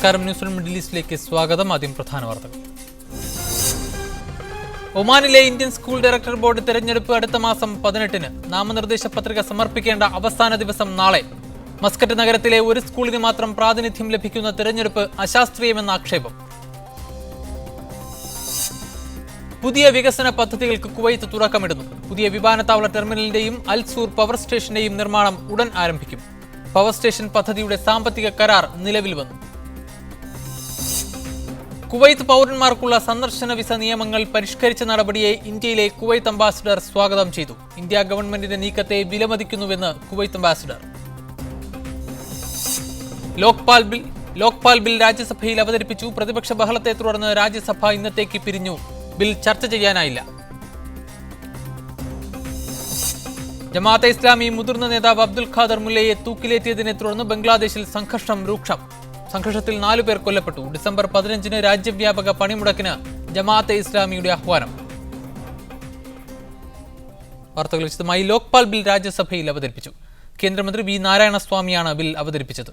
നമസ്കാരം. News middle ഈസ്റ്റിലേക്ക് സ്വാഗതം. ആദ്യം പ്രധാന വാർത്തകൾ. ഒമാനിലെ ഇന്ത്യൻ സ്കൂൾ ഡയറക്ടർ ബോർഡ് തെരഞ്ഞെടുപ്പ് അടുത്ത മാസം 18-ന്. നാമനിർദ്ദേശ പത്രിക സമർപ്പിക്കേണ്ട അവസാന ദിവസം നാളെ. മസ്കറ്റ് നഗരത്തിലെ ഒരു സ്കൂളിന് മാത്രം പ്രാതിനിധ്യം ലഭിക്കുന്ന തെരഞ്ഞെടുപ്പ് അശാസ്ത്രീയമെന്ന ആക്ഷേപം. പുതിയ വികസന പദ്ധതികൾക്ക് കുവൈത്ത് തുടക്കമിടുന്നു. പുതിയ വിമാനത്താവള ടെർമിനലിന്റെയും അൽസൂർ പവർ സ്റ്റേഷന്റെയും നിർമ്മാണം ഉടൻ ആരംഭിക്കും. പവർ സ്റ്റേഷൻ പദ്ധതിയുടെ സാമ്പത്തിക കരാർ നിലവിൽ വന്നു. കുവൈത്ത് പൗരന്മാർക്കുള്ള സന്ദർശന വിസ നിയമങ്ങൾ പരിഷ്കരിച്ച നടപടിയെ ഇന്ത്യയിലെ കുവൈത്ത് അംബാസിഡർ സ്വാഗതം ചെയ്തു. ഇന്ത്യ ഗവൺമെന്റിന്റെ നീക്കത്തെ വിലമതിക്കുന്നുവെന്ന് കുവൈത്ത് അംബാസിഡർ. ലോക്പാൽ ബിൽ രാജ്യസഭയിൽ അവതരിപ്പിച്ചു. പ്രതിപക്ഷ ബഹളത്തെ തുടർന്ന് രാജ്യസഭ ഇന്നത്തേക്ക് പിരിഞ്ഞു. ബിൽ ചർച്ച ചെയ്യാനായില്ല. ജമാഅത്തെ ഇസ്ലാമി മുതിർന്ന നേതാവ് അബ്ദുൽ ഖാദർ മുല്ലയെ തൂക്കിലേറ്റിയതിനെ തുടർന്ന് ബംഗ്ലാദേശിൽ സംഘർഷം രൂക്ഷം. സംഘർഷത്തിൽ 4 പേർ കൊല്ലപ്പെട്ടു. ഡിസംബർ 15-ന് രാജ്യവ്യാപക പണിമുടക്കിന് ജമാഅത്തെ ഇസ്ലാമിയുടെ ആഹ്വാനം. വാർത്തകൾ വിശദമായി. ലോക്പാൽ ബിൽ രാജ്യസഭയിൽ അവതരിപ്പിച്ചു. കേന്ദ്രമന്ത്രി വി നാരായണസ്വാമിയാണ് ബിൽ അവതരിപ്പിച്ചത്.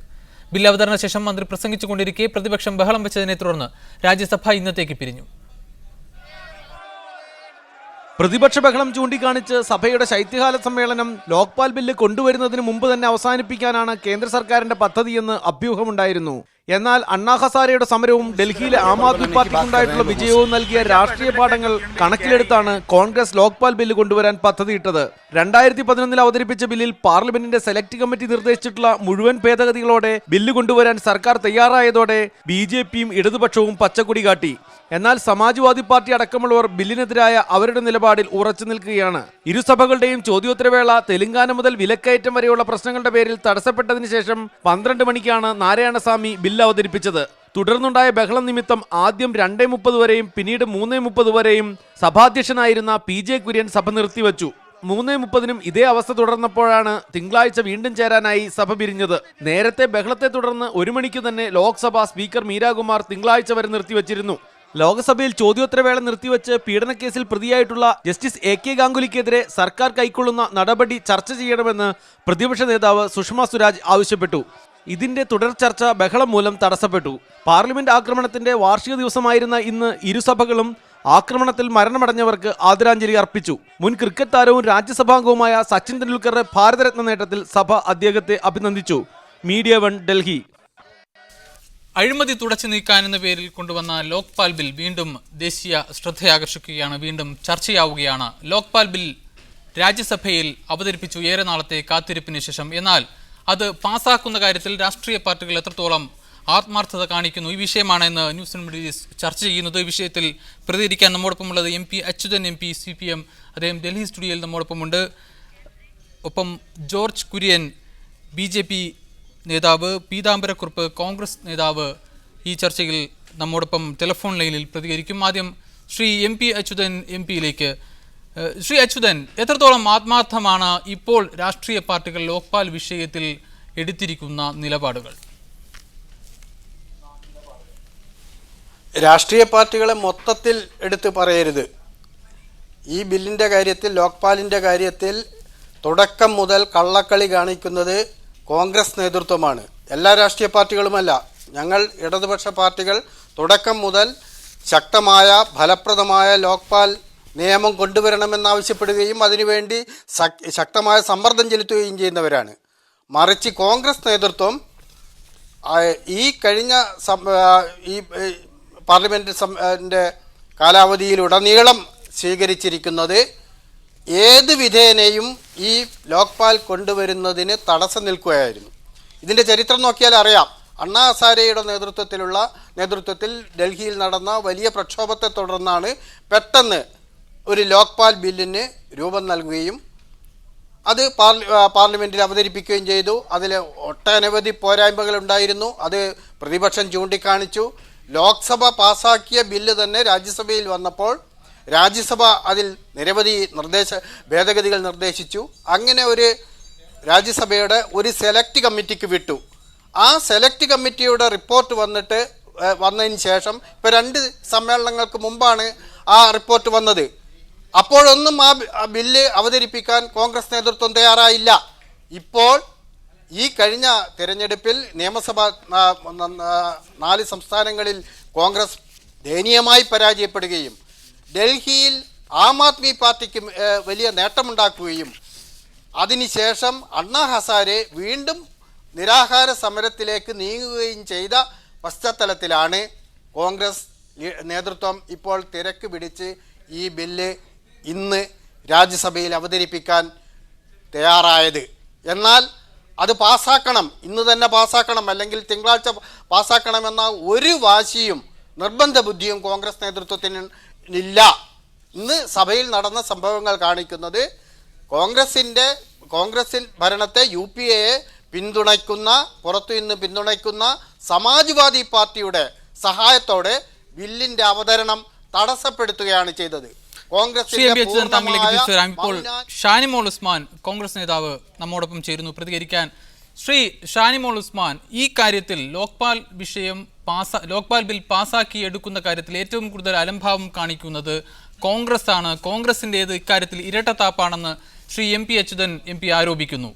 ബിൽ അവതരണ ശേഷം മന്ത്രി പ്രസംഗിച്ചുകൊണ്ടിരിക്കെ പ്രതിപക്ഷം ബഹളം വെച്ചതിനെ തുടർന്ന് രാജ്യസഭ ഇന്നത്തേക്ക് പിരിഞ്ഞു. പ്രതിപക്ഷ ബഹളം ചൂണ്ടിക്കാണിച്ച് സഭയുടെ ശൈത്യകാല സമ്മേളനം ലോക്പാൽ ബില്ല് കൊണ്ടുവരുന്നതിന് മുമ്പ് തന്നെ അവസാനിപ്പിക്കാനാണ് കേന്ദ്ര സർക്കാരിന്റെ പദ്ധതിയെന്ന് അഭ്യൂഹമുണ്ടായിരുന്നു. എന്നാൽ അണ്ണാ ഹസാരെയുടെ സമരവും ഡൽഹിയിലെ ആം ആദ്മി പാർട്ടിക്കുണ്ടായിട്ടുള്ള വിജയവും നൽകിയ രാഷ്ട്രീയ പാഠങ്ങൾ കണക്കിലെടുത്താണ് കോൺഗ്രസ് ലോക്പാൽ ബില്ല് കൊണ്ടുവരാൻ പദ്ധതിയിട്ടത്. 2011 അവതരിപ്പിച്ച ബില്ലിൽ പാർലമെന്റിന്റെ സെലക്ട് കമ്മിറ്റി നിർദ്ദേശിച്ചിട്ടുള്ള മുഴുവൻ ഭേദഗതികളോടെ ബില്ല് കൊണ്ടുവരാൻ സർക്കാർ തയ്യാറായതോടെ BJPയും ഇടതുപക്ഷവും പച്ചക്കൊടി കാട്ടി. എന്നാൽ സമാജ്വാദി പാർട്ടി അടക്കമുള്ളവർ ബില്ലിനെതിരായ അവരുടെ നിലപാടിൽ ഉറച്ചു നിൽക്കുകയാണ്. ഇരുസഭകളുടെയും ചോദ്യോത്തരവേള തെലങ്കാന മുതൽ വിലക്കയറ്റം വരെയുള്ള പ്രശ്നങ്ങളുടെ പേരിൽ തടസ്സപ്പെട്ടതിന് ശേഷം 12 മണിക്കാണ് നാരായണസ്വാമി ബില്ല് അവതരിപ്പിച്ചത്. തുടർന്നുണ്ടായ ബഹളം നിമിത്തം ആദ്യം 2:30 വരെയും പിന്നീട് 3:30 വരെയും സഭാധ്യക്ഷനായിരുന്ന PJ കുര്യൻ സഭ നിർത്തിവച്ചു. 3:30-നും ഇതേ അവസ്ഥ തുടർന്നപ്പോഴാണ് തിങ്കളാഴ്ച വീണ്ടും ചേരാനായി സഭ പിരിഞ്ഞത്. നേരത്തെ ബഹളത്തെ തുടർന്ന് 1 മണിക്ക് തന്നെ ലോക്സഭാ സ്പീക്കർ മീരാകുമാർ തിങ്കളാഴ്ച വരെ നിർത്തിവച്ചിരുന്നു. ലോക്സഭയിൽ ചോദ്യോത്തരവേള നിർത്തിവെച്ച് പീഡനക്കേസിൽ പ്രതിയായിട്ടുള്ള ജസ്റ്റിസ് AK ഗാംഗുലിക്കെതിരെ സർക്കാർ കൈക്കൊള്ളുന്ന നടപടി ചർച്ച ചെയ്യണമെന്ന് പ്രതിപക്ഷ നേതാവ് സുഷമ സ്വരാജ് ആവശ്യപ്പെട്ടു. ഇതിന്റെ തുടർ ചർച്ച ബഹളം മൂലം തടസ്സപ്പെട്ടു. പാർലമെന്റ് ആക്രമണത്തിന്റെ വാർഷിക ദിവസമായിരുന്ന ഇന്ന് ഇരുസഭകളും ആക്രമണത്തിൽ മരണമടഞ്ഞവർക്ക് ആദരാഞ്ജലി അർപ്പിച്ചു. മുൻ ക്രിക്കറ്റ് താരവും രാജ്യസഭാംഗവുമായ സച്ചിൻ തെണ്ടുൽക്കറുടെ ഭാരതരത്ന നേട്ടത്തിൽ സഭ അദ്ദേഹത്തെ അഭിനന്ദിച്ചു. മീഡിയ 1 ഡൽഹി. അഴിമതി തുടച്ചു നീക്കാനെന്ന പേരിൽ കൊണ്ടുവന്ന ലോക്പാൽ ബിൽ വീണ്ടും ദേശീയ ശ്രദ്ധയാകർഷിക്കുകയാണ്. വീണ്ടും ചർച്ചയാവുകയാണ്. ലോക്പാൽ ബിൽ രാജ്യസഭയിൽ അവതരിപ്പിച്ചു ഏറെ നാളത്തെ കാത്തിരിപ്പിന് ശേഷം. എന്നാൽ അത് പാസാക്കുന്ന കാര്യത്തിൽ രാഷ്ട്രീയ പാർട്ടികൾ എത്രത്തോളം ആത്മാർത്ഥത കാണിക്കുന്നു, ഈ വിഷയമാണ് ഇന്ന് ന്യൂസ് മിഡിൽ ഈസ്റ്റ് ചർച്ച ചെയ്യുന്നത്. ഈ വിഷയത്തിൽ പ്രതികരിക്കാൻ നമ്മോടൊപ്പമുള്ളത് MP അച്യുതൻ MP CPM. അദ്ദേഹം ഡൽഹി സ്റ്റുഡിയോയിൽ നമ്മോടൊപ്പമുണ്ട്. ഒപ്പം ജോർജ് കുര്യൻ BJP നേതാവ്, പീതാംബരക്കുറുപ്പ് കോൺഗ്രസ് നേതാവ് ഈ ചർച്ചയിൽ നമ്മോടൊപ്പം ടെലിഫോൺ ലൈനിൽ പ്രതികരിക്കും. ആദ്യം ശ്രീ MP അച്യുതൻ MPയിലേക്ക്. ശ്രീ അച്യുതൻ, എത്രത്തോളം ആത്മാർത്ഥമാണ് ഇപ്പോൾ രാഷ്ട്രീയ പാർട്ടികൾ ലോക്പാൽ വിഷയത്തിൽ എടുത്തിരിക്കുന്ന നിലപാടുകൾ? രാഷ്ട്രീയ പാർട്ടികളെ മൊത്തത്തിൽ എടുത്ത് പറയരുത്. ഈ ബില്ലിൻ്റെ കാര്യത്തിൽ, ലോക്പാലിൻ്റെ കാര്യത്തിൽ തുടക്കം മുതൽ കള്ളക്കളി കാണിക്കുന്നത് കോൺഗ്രസ് നേതൃത്വമാണ്. എല്ലാ രാഷ്ട്രീയ പാർട്ടികളുമല്ല. ഞങ്ങൾ ഇടതുപക്ഷ പാർട്ടികൾ തുടക്കം മുതൽ ശക്തമായ ഫലപ്രദമായ ലോക്പാൽ നിയമം കൊണ്ടുവരണമെന്നാവശ്യപ്പെടുകയും അതിനുവേണ്ടി ശക്തമായ സമ്മർദ്ദം ചെലുത്തുകയും ചെയ്യുന്നവരാണ്. മറിച്ച് കോൺഗ്രസ് നേതൃത്വം ഈ കഴിഞ്ഞ ഈ പാർലമെൻറ്റ് കാലാവധിയിലുടനീളം സ്വീകരിച്ചിരിക്കുന്നത് ഏത് വിധേനയും ഈ ലോക്പാൽ കൊണ്ടുവരുന്നതിന് തടസ്സം നിൽക്കുകയായിരുന്നു. ഇതിൻ്റെ ചരിത്രം നോക്കിയാൽ അറിയാം. അണ്ണാ ഹസാരെയുടെ നേതൃത്വത്തിൽ ഡൽഹിയിൽ നടന്ന വലിയ പ്രക്ഷോഭത്തെ തുടർന്നാണ് പെട്ടെന്ന് ഒരു ലോക്പാൽ ബില്ലിന് രൂപം നൽകുകയും അത് പാർലമെൻറ്റിൽ അവതരിപ്പിക്കുകയും ചെയ്തു. അതിൽ ഒട്ടനവധി പോരായ്മകളുണ്ടായിരുന്നു. അത് പ്രതിപക്ഷം ചൂണ്ടിക്കാണിച്ചു. ലോക്സഭ പാസാക്കിയ ബില്ല് തന്നെ രാജ്യസഭയിൽ വന്നപ്പോൾ രാജ്യസഭ അതിൽ നിരവധി ഭേദഗതികൾ നിർദ്ദേശിച്ചു. അങ്ങനെ ഒരു രാജ്യസഭയുടെ ഒരു സെലക്ട് കമ്മിറ്റിക്ക് വിട്ടു. ആ സെലക്ട് കമ്മിറ്റിയുടെ റിപ്പോർട്ട് വന്നതിന് ശേഷം ഇപ്പോൾ 2 സമ്മേളനങ്ങൾക്ക് മുമ്പാണ് ആ റിപ്പോർട്ട് വന്നത്. അപ്പോഴൊന്നും ആ ബില്ല് അവതരിപ്പിക്കാൻ കോൺഗ്രസ് നേതൃത്വം തയ്യാറായില്ല. ഇപ്പോൾ ഈ കഴിഞ്ഞ തിരഞ്ഞെടുപ്പിൽ നിയമസഭ 4 സംസ്ഥാനങ്ങളിൽ കോൺഗ്രസ് ദയനീയമായി പരാജയപ്പെടുകയും ഡൽഹിയിൽ ആം ആദ്മി പാർട്ടിക്ക് വലിയ നേട്ടമുണ്ടാക്കുകയും അതിനുശേഷം അണ്ണാ ഹസാരെ വീണ്ടും നിരാഹാര സമരത്തിലേക്ക് നീങ്ങുകയും ചെയ്ത പശ്ചാത്തലത്തിലാണ് കോൺഗ്രസ് നേതൃത്വം ഇപ്പോൾ തിരക്ക് പിടിച്ച് ഈ ബില്ല് ഇന്ന് രാജ്യസഭയിൽ അവതരിപ്പിക്കാൻ തയ്യാറായത്. എന്നാൽ അത് പാസ്സാക്കണം, ഇന്ന് തന്നെ പാസ്സാക്കണം, അല്ലെങ്കിൽ തിങ്കളാഴ്ച പാസ്സാക്കണമെന്ന ഒരു വാശിയും നിർബന്ധ ബുദ്ധിയും കോൺഗ്രസ് നേതൃത്വത്തിന് ഇല്ല. ഇന്ന് സഭയിൽ നടന്ന സംഭവങ്ങൾ കാണിക്കുന്നത് കോൺഗ്രസിൻ ഭരണത്തെ UPA പിന്തുണയ്ക്കുന്ന, പുറത്തു നിന്ന് പിന്തുണയ്ക്കുന്ന സമാജ്വാദി പാർട്ടിയുടെ സഹായത്തോടെ ബില്ലിന്റെ അവതരണം തടസ്സപ്പെടുത്തുകയാണ് ചെയ്തത്. ഇപ്പോൾ ഷാനിമോൾ ഉസ്മാൻ കോൺഗ്രസ് നേതാവ് നമ്മോടൊപ്പം ചേരുന്നു പ്രതികരിക്കാൻ. ശ്രീ ഷാനിമോൾ ഉസ്മാൻ, ഈ കാര്യത്തിൽ ലോക്പാൽ ബിൽ പാസാക്കി എടുക്കുന്ന കാര്യത്തിൽ ഏറ്റവും കൂടുതൽ അലംഭാവം കാണിക്കുന്നത് കോൺഗ്രസ് ആണ്. കോൺഗ്രസിൻ്റേത് ഇക്കാര്യത്തിൽ ഇരട്ടത്താപ്പാണെന്ന് ശ്രീ MP അച്യുതൻ MP ആരോപിക്കുന്നു.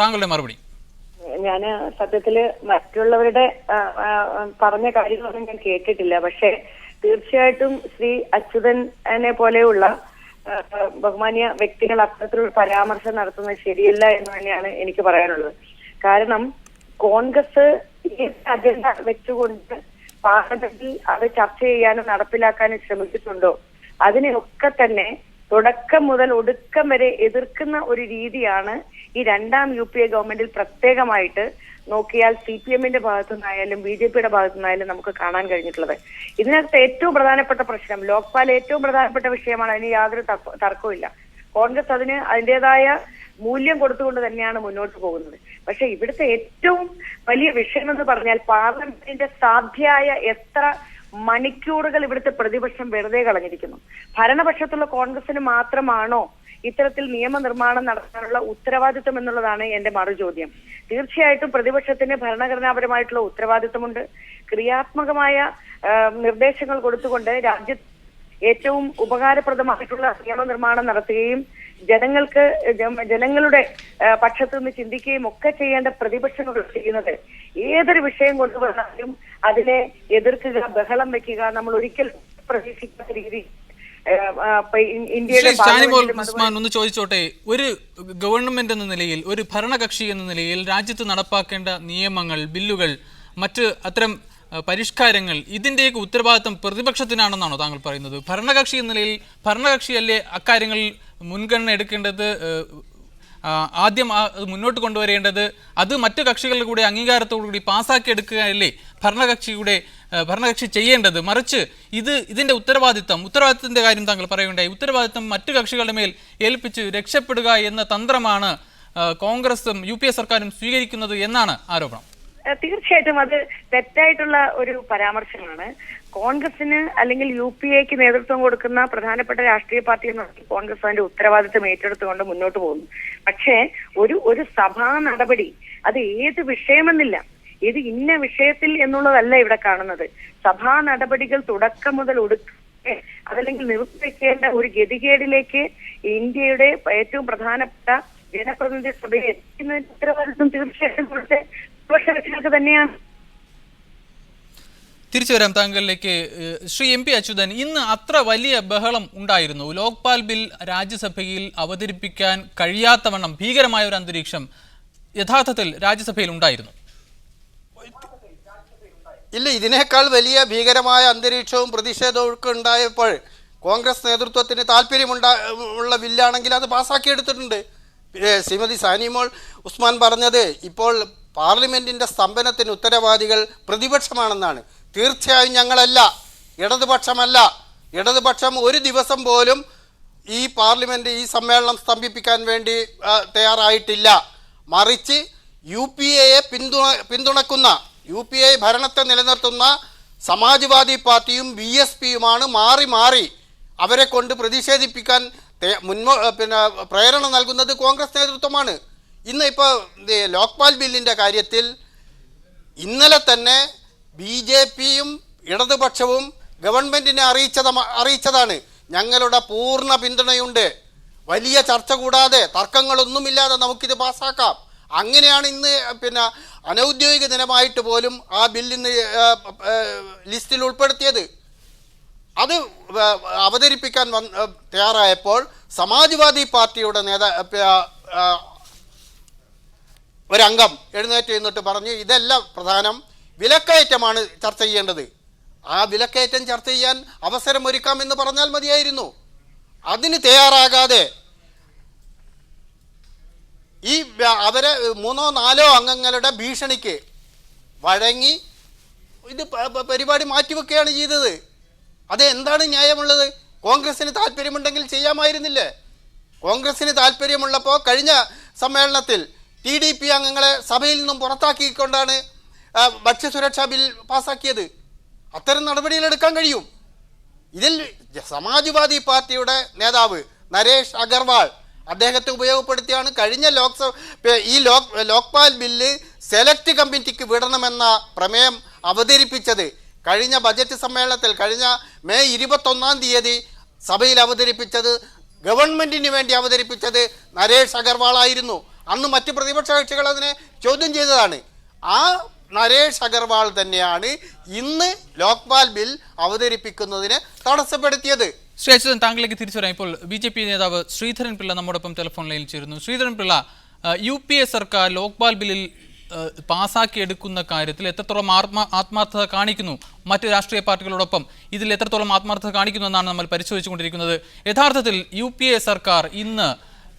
താങ്കളുടെ മറുപടി? ഞാൻ സത്യത്തില് മറ്റുള്ളവരുടെ പറഞ്ഞ കാര്യങ്ങളൊന്നും ഞാൻ കേട്ടിട്ടില്ല. പക്ഷെ തീർച്ചയായിട്ടും ശ്രീ അച്യുതനെ പോലെയുള്ള ബഹുമാന്യ വ്യക്തികൾ അത്തരത്തിലുള്ള പരാമർശം നടത്തുന്നത് ശരിയല്ല എന്ന് തന്നെയാണ് എനിക്ക് പറയാനുള്ളത്. കാരണം കോൺഗ്രസ് ഈ അജണ്ട വെച്ചുകൊണ്ട് പാർലമെന്റിൽ അത് ചർച്ച ചെയ്യാനും നടപ്പിലാക്കാനും ശ്രമിച്ചിട്ടുണ്ടോ, അതിനെയൊക്കെ തന്നെ തുടക്കം മുതൽ ഒടുക്കം വരെ എതിർക്കുന്ന ഒരു രീതിയാണ് ഈ രണ്ടാം UPA ഗവൺമെന്റിൽ പ്രത്യേകമായിട്ട് നോക്കിയാൽ CPM-ന്റെ ഭാഗത്തുനിന്നായാലും BJP-യുടെ ഭാഗത്തുനിന്നായാലും നമുക്ക് കാണാൻ കഴിഞ്ഞിട്ടുള്ളത്. ഇതിനകത്ത് ഏറ്റവും പ്രധാനപ്പെട്ട പ്രശ്നം ലോക്പാൽ ഏറ്റവും പ്രധാനപ്പെട്ട വിഷയമാണ്. അതിന് യാതൊരു തർക്കവുമില്ല. കോൺഗ്രസ് അതിന് അതിൻ്റെതായ മൂല്യം കൊടുത്തുകൊണ്ട് തന്നെയാണ് മുന്നോട്ട് പോകുന്നത്. പക്ഷെ ഇവിടുത്തെ ഏറ്റവും വലിയ വിഷയം എന്ന് പറഞ്ഞാൽ പാർലമെന്റിന്റെ സാധ്യമായ എത്ര മണിക്കൂറുകൾ ഇവിടുത്തെ പ്രതിപക്ഷം വെറുതെ കളഞ്ഞിരിക്കുന്നു. ഭരണപക്ഷത്തുള്ള കോൺഗ്രസിന് മാത്രമാണോ ഇത്തരത്തിൽ നിയമനിർമ്മാണം നടത്താനുള്ള ഉത്തരവാദിത്വം എന്നുള്ളതാണ് എന്റെ മറുചോദ്യം. തീർച്ചയായിട്ടും പ്രതിപക്ഷത്തിന് ഭരണഘടനാപരമായിട്ടുള്ള ഉത്തരവാദിത്വമുണ്ട്. ക്രിയാത്മകമായ നിർദ്ദേശങ്ങൾ കൊടുത്തുകൊണ്ട് രാജ്യത്ത് ഏറ്റവും ഉപകാരപ്രദമായിട്ടുള്ള നിയമനിർമ്മാണം നടത്തുകയും ജനങ്ങളുടെ പക്ഷത്തു നിന്ന് ചിന്തിക്കുകയും ഒക്കെ ചെയ്യേണ്ട പ്രതിപക്ഷങ്ങൾ ചെയ്യുന്നത് ഏതൊരു വിഷയം കൊണ്ടുവന്നാലും അതിനെ എതിർക്കുക, ബഹളം വെക്കുക, നമ്മൾ ഒരിക്കലും പ്രതീക്ഷിക്കാത്ത രീതി ഇന്ത്യയുടെ ഒന്ന് ചോദിച്ചോട്ടെ, ഒരു ഗവൺമെന്റ് എന്ന നിലയിൽ, ഒരു ഭരണകക്ഷി എന്ന നിലയിൽ രാജ്യത്ത് നടപ്പാക്കേണ്ട നിയമങ്ങൾ, ബില്ലുകൾ, മറ്റ് അത്തരം പരിഷ്കാരങ്ങൾ, ഇതിന്റെയൊക്കെ ഉത്തരവാദിത്വം പ്രതിപക്ഷത്തിനാണെന്നാണോ താങ്കൾ പറയുന്നത്? ഭരണകക്ഷി എന്ന നിലയിൽ ഭരണകക്ഷിയല്ലേ അക്കാര്യങ്ങളിൽ മുൻഗണന എടുക്കേണ്ടത്, ആദ്യം മുന്നോട്ട് കൊണ്ടുവരേണ്ടത്? അത് മറ്റു കക്ഷികളുടെ കൂടെ അംഗീകാരത്തോടുകൂടി പാസ്സാക്കി എടുക്കുകയല്ലേ ഭരണകക്ഷി ചെയ്യേണ്ടത്? മറിച്ച് ഇതിന്റെ ഉത്തരവാദിത്തത്തിന്റെ കാര്യം താങ്കൾ പറയുകയുണ്ടായി. ഉത്തരവാദിത്തം മറ്റു കക്ഷികളുടെ മേൽ ഏൽപ്പിച്ച് രക്ഷപ്പെടുക എന്ന തന്ത്രമാണ് കോൺഗ്രസും UPA സർക്കാരും സ്വീകരിക്കുന്നത് എന്നാണ് ആരോപണം. തീർച്ചയായിട്ടും അത് തെറ്റായിട്ടുള്ള ഒരു പരാമർശമാണ്. കോൺഗ്രസിന് അല്ലെങ്കിൽ UPAക്ക് നേതൃത്വം കൊടുക്കുന്ന പ്രധാനപ്പെട്ട രാഷ്ട്രീയ പാർട്ടി എന്ന് പറഞ്ഞാൽ കോൺഗ്രസ് അതിന്റെ ഉത്തരവാദിത്തം ഏറ്റെടുത്തുകൊണ്ട് മുന്നോട്ട് പോകുന്നു. പക്ഷേ ഒരു സഭാ നടപടി അത് ഏത് വിഷയമെന്നില്ല, ഇത് ഇന്ന വിഷയത്തിൽ എന്നുള്ളതല്ല ഇവിടെ കാണുന്നത്. സഭാ നടപടികൾ തുടക്കം മുതൽ അതല്ലെങ്കിൽ നിർത്തിവെക്കേണ്ട ഒരു ഗതികേടിലേക്ക് ഇന്ത്യയുടെ ഏറ്റവും പ്രധാനപ്പെട്ട ജനപ്രതിനിധി സഭയെ എത്തിക്കുന്നതിന്റെ ഉത്തരവാദിത്വം തീർച്ചയായിട്ടും ഇവിടുത്തെ പ്രതിപക്ഷ തന്നെയാണ്. തിരിച്ചു വരാം താങ്കളിലേക്ക്. ശ്രീ MP അച്യുതൻ, ഇന്ന് അത്ര വലിയ ബഹളം ഉണ്ടായിരുന്നു. ലോക്പാൽ ബിൽ രാജ്യസഭയിൽ അവതരിപ്പിക്കാൻ കഴിയാത്തവണ്ണം ഭീകരമായ ഒരു അന്തരീക്ഷം യഥാർത്ഥത്തിൽ രാജ്യസഭയിൽ ഉണ്ടായിരുന്നു. ഇല്ല, ഇതിനേക്കാൾ വലിയ ഭീകരമായ അന്തരീക്ഷവും പ്രതിഷേധവും ഒക്കെ ഉണ്ടായപ്പോൾ കോൺഗ്രസ് നേതൃത്വത്തിന് താല്പര്യമുള്ള ബില്ലാണെങ്കിൽ അത് പാസ്സാക്കിയെടുത്തിട്ടുണ്ട്. ശ്രീമതി ഷാനിമോൾ ഉസ്മാൻ പറഞ്ഞത് ഇപ്പോൾ പാർലമെന്റിന്റെ സ്തംഭനത്തിന് ഉത്തരവാദികൾ പ്രതിപക്ഷമാണെന്നാണ്. തീർച്ചയായും ഞങ്ങളല്ല, ഇടതുപക്ഷമല്ല. ഇടതുപക്ഷം ഒരു ദിവസം പോലും ഈ പാർലമെന്റ്, ഈ സമ്മേളനം സ്തംഭിപ്പിക്കാൻ വേണ്ടി തയ്യാറായിട്ടില്ല. മറിച്ച് UPAയെ പിന്തുണക്കുന്ന, UPA ഭരണത്തെ നിലനിർത്തുന്ന സമാജ്വാദി പാർട്ടിയും BSPയുമാണ് മാറി മാറി അവരെ കൊണ്ട് പ്രതിഷേധിപ്പിക്കാൻ പ്രേരണ നൽകുന്നത് കോൺഗ്രസ് നേതൃത്വമാണ്. ഇന്ന് ഇപ്പോൾ ലോക്പാൽ ബില്ലിൻ്റെ കാര്യത്തിൽ ഇന്നലെ തന്നെ BJPയും ഇടതുപക്ഷവും ഗവൺമെന്റിനെ അറിയിച്ചതാണ്. ഞങ്ങളുടെ പൂർണ്ണ പിന്തുണയുണ്ട്, വലിയ ചർച്ച കൂടാതെ തർക്കങ്ങളൊന്നുമില്ലാതെ നമുക്കിത് പാസ്സാക്കാം. അങ്ങനെയാണ് ഇന്ന് പിന്നെ അനൗദ്യോഗിക ദിനമായിട്ട് പോലും ആ ബില്ലിന്ന് ലിസ്റ്റിൽ ഉൾപ്പെടുത്തിയത്. അത് അവതരിപ്പിക്കാൻ തയ്യാറായപ്പോൾ സമാജ്വാദി പാർട്ടിയുടെ ഒരംഗം എഴുന്നേറ്റ് നിന്നിട്ട് പറഞ്ഞു ഇതല്ല പ്രധാനം, വിലക്കയറ്റമാണ് ചർച്ച ചെയ്യേണ്ടത്. ആ വിലക്കയറ്റം ചർച്ച ചെയ്യാൻ അവസരം ഒരുക്കാമെന്ന് പറഞ്ഞാൽ മതിയായിരുന്നു. അതിന് തയ്യാറാകാതെ ഈ അവരെ 3-4 അംഗങ്ങളുടെ ഭീഷണിക്ക് വഴങ്ങി ഇത് പരിപാടി മാറ്റിവെക്കുകയാണ് ചെയ്തത്. അത് എന്താണ് ന്യായമുള്ളത്? കോൺഗ്രസിന് താല്പര്യമുണ്ടെങ്കിൽ ചെയ്യാമായിരുന്നില്ലേ? കോൺഗ്രസിന് താല്പര്യമുള്ളപ്പോൾ കഴിഞ്ഞ സമ്മേളനത്തിൽ TDP അംഗങ്ങളെ സഭയിൽ നിന്നും പുറത്താക്കിക്കൊണ്ടാണ് ഭക്ഷ്യസുരക്ഷാ ബിൽ പാസ്സാക്കിയത്. അത്തരം നടപടികളെടുക്കാൻ കഴിയും. ഇതിൽ സമാജ്വാദി പാർട്ടിയുടെ നേതാവ് നരേഷ് അഗർവാൾ അദ്ദേഹത്തെ ഉപയോഗപ്പെടുത്തിയാണ് കഴിഞ്ഞ ലോക്പാൽ ബില്ല് സെലക്ട് കമ്മിറ്റിക്ക് വിടണമെന്ന പ്രമേയം അവതരിപ്പിച്ചത്. കഴിഞ്ഞ ബജറ്റ് സമ്മേളനത്തിൽ കഴിഞ്ഞ മെയ് 21-ാം തീയതി സഭയിൽ അവതരിപ്പിച്ചത്, ഗവൺമെൻറ്റിന് വേണ്ടി അവതരിപ്പിച്ചത് നരേഷ് അഗർവാൾ ആയിരുന്നു. അന്ന് മറ്റ് പ്രതിപക്ഷ കക്ഷികൾ അതിനെ ചോദ്യം ചെയ്തതാണ്. ആ നരേഷ് അഗർവാൾ തന്നെയാണ് ഇന്ന് ലോക്പാൽ ബിൽ അവതരിപ്പിക്കുന്നതിനെ തടസ്സപ്പെടുത്തിയത്. ശ്രീ അച്യുതൻ, താങ്കളിലേക്ക് തിരിച്ചു വരാം. ഇപ്പോൾ BJP നേതാവ് ശ്രീധരൻ പിള്ള നമ്മോടൊപ്പം ടെലിഫോൺ ലൈനിൽ ചേരുന്നു. ശ്രീധരൻ പിള്ള, UPA സർക്കാർ ലോക്പാൽ ബില്ലിൽ പാസാക്കിയെടുക്കുന്ന കാര്യത്തിൽ എത്രത്തോളം ആത്മാർത്ഥത കാണിക്കുന്നു, മറ്റ് രാഷ്ട്രീയ പാർട്ടികളോടൊപ്പം ഇതിൽ എത്രത്തോളം ആത്മാർത്ഥത കാണിക്കുന്നു എന്നാണ് നമ്മൾ പരിശോധിച്ചുകൊണ്ടിരിക്കുന്നത്. യഥാർത്ഥത്തിൽ UPA സർക്കാർ ഇന്ന്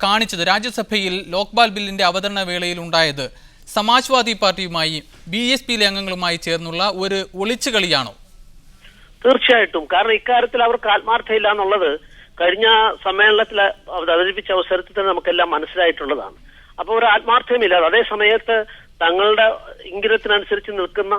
കാണിച്ചത്, രാജ്യസഭയിൽ ലോക്പാൽ ബില്ലിന്റെ അവതരണ വേളയിൽ ഉണ്ടായത്, സമാജ്വാദി പാർട്ടിയുമായി BSPയിലെ അംഗങ്ങളുമായി ചേർന്നുള്ള ഒരു ഒളിച്ചുകളിയാണോ? തീർച്ചയായിട്ടും. കാരണം ഇക്കാര്യത്തിൽ അവർക്ക് ആത്മാർത്ഥയില്ല എന്നുള്ളത് കഴിഞ്ഞ സമ്മേളനത്തിൽ അവതരിപ്പിച്ച അവസരത്തിൽ തന്നെ നമുക്കെല്ലാം മനസ്സിലായിട്ടുള്ളതാണ്. അപ്പോൾ ഒരു ആത്മാർത്ഥവുമില്ലാതെ അതേ സമയത്ത് തങ്ങളുടെ ഇംഗിതത്തിനനുസരിച്ച് നിൽക്കുന്ന,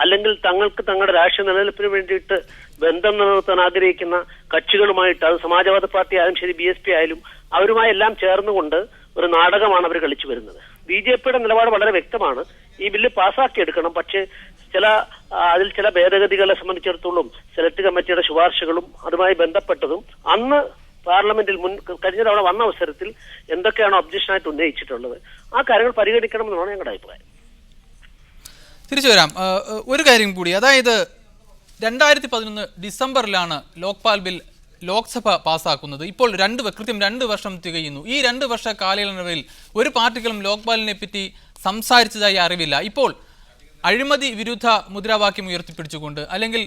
അല്ലെങ്കിൽ തങ്ങൾക്ക് തങ്ങളുടെ രാഷ്ട്രീയ നിലനിൽപ്പിന് വേണ്ടിയിട്ട് ബന്ധം നിലനിർത്താൻ ആഗ്രഹിക്കുന്ന കക്ഷികളുമായിട്ട്, അത് സമാജ്വാദി പാർട്ടി ആയാലും ശരി BSP ആയാലും, അവരുമായി എല്ലാം ചേർന്നുകൊണ്ട് ഒരു നാടകമാണ് അവർ കളിച്ചു വരുന്നത്. BJPയുടെ നിലപാട് വളരെ വ്യക്തമാണ്. ഈ ബില്ല് പാസ്സാക്കിയെടുക്കണം. പക്ഷേ അതിൽ ചില ഭേദഗതികളെ സംബന്ധിച്ചിടത്തോളം സെലക്ട് കമ്മിറ്റിയുടെ ശുപാർശകളും അതുമായി ബന്ധപ്പെട്ടതും അന്ന് പാർലമെന്റിൽ കഴിഞ്ഞ തവണ വന്ന അവസരത്തിൽ എന്തൊക്കെയാണോ ഒബ്ജക്ഷനായിട്ട് ഉന്നയിച്ചിട്ടുള്ളത് ആ കാര്യങ്ങൾ പരിഗണിക്കണം എന്നാണ് ഞങ്ങളുടെ അഭിപ്രായം. തിരിച്ചു വരാം. ഒരു കാര്യം കൂടി, അതായത് 2011 ഡിസംബറിലാണ് ലോക്പാൽ ബിൽ ലോക്സഭ പാസ്സാക്കുന്നത്. ഇപ്പോൾ കൃത്യം 2 വർഷം തികയുന്നു. ഈ 2 വർഷ കാലയളവിൽ ഒരു പാർട്ടികളും ലോക്പാലിനെ പറ്റി സംസാരിച്ചതായി അറിവില്ല. ഇപ്പോൾ അഴിമതി വിരുദ്ധ മുദ്രാവാക്യം ഉയർത്തിപ്പിടിച്ചുകൊണ്ട്, അല്ലെങ്കിൽ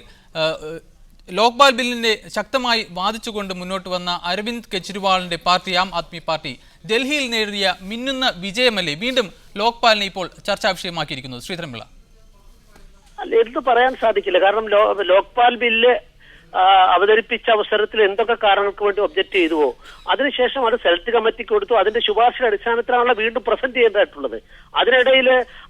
ലോക്പാൽ ബില്ലിന്റെ ശക്തമായി വാദിച്ചുകൊണ്ട് മുന്നോട്ട് വന്ന അരവിന്ദ് കെജ്രിവാളിന്റെ പാർട്ടി ആം ആദ്മി പാർട്ടി ഡൽഹിയിൽ നേടിയ മിന്നുന്ന വിജയമല്ലേ വീണ്ടും ലോക്പാലിനെ ഇപ്പോൾ ചർച്ചാ വിഷയമാക്കിയിരിക്കുന്നത്? ശ്രീധരൻപിള്ള, അല്ല, എന്ത് പറയാൻ സാധിക്കില്ല. കാരണം ലോക്പാൽ ബില്ല് അവതരിപ്പിച്ച അവസരത്തിൽ എന്തൊക്കെ കാരണങ്ങൾക്ക് വേണ്ടി ഒബ്ജക്ട് ചെയ്തുവോ അതിനുശേഷം അത് സെലക്ട് കമ്മിറ്റിക്ക് കൊടുത്തു. അതിന്റെ ശുപാർശയുടെ അടിസ്ഥാനത്തിലാണ് വീണ്ടും പ്രസന്റ് ചെയ്യേണ്ടതായിട്ടുള്ളത്. അതിനിടയിൽ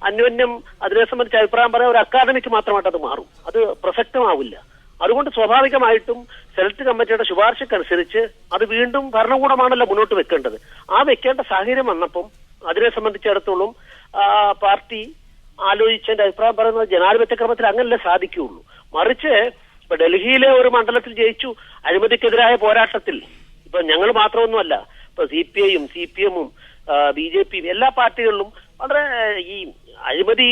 അന്യോന്യം അതിനെ സംബന്ധിച്ച് അഭിപ്രായം പറയാൻ ഒരു അക്കാദമിക്ക് മാത്രമായിട്ട് അത് മാറും, അത് പ്രസക്തമാവില്ല. അതുകൊണ്ട് സ്വാഭാവികമായിട്ടും സെലക്ട് കമ്മിറ്റിയുടെ ശുപാർശക്കനുസരിച്ച് അത് വീണ്ടും ഭരണകൂടമാണല്ലോ മുന്നോട്ട് വെക്കേണ്ടത്. ആ വെക്കേണ്ട സാഹചര്യം വന്നപ്പം അതിനെ സംബന്ധിച്ചിടത്തോളം പാർട്ടി ആലോചിച്ചതിന്റെ അഭിപ്രായം പറയുന്നത് ജനാധിപത്യ ക്രമത്തിൽ അങ്ങനല്ലേ സാധിക്കുകയുള്ളൂ. മറിച്ച് ഇപ്പൊ ഡൽഹിയിലെ ഒരു മണ്ഡലത്തിൽ ജയിച്ചു, അഴിമതിക്കെതിരായ പോരാട്ടത്തിൽ ഇപ്പൊ ഞങ്ങൾ മാത്രമൊന്നുമല്ല, ഇപ്പൊ CPIയും CPMഉം BJPയും എല്ലാ പാർട്ടികളിലും വളരെ ഈ അഴിമതി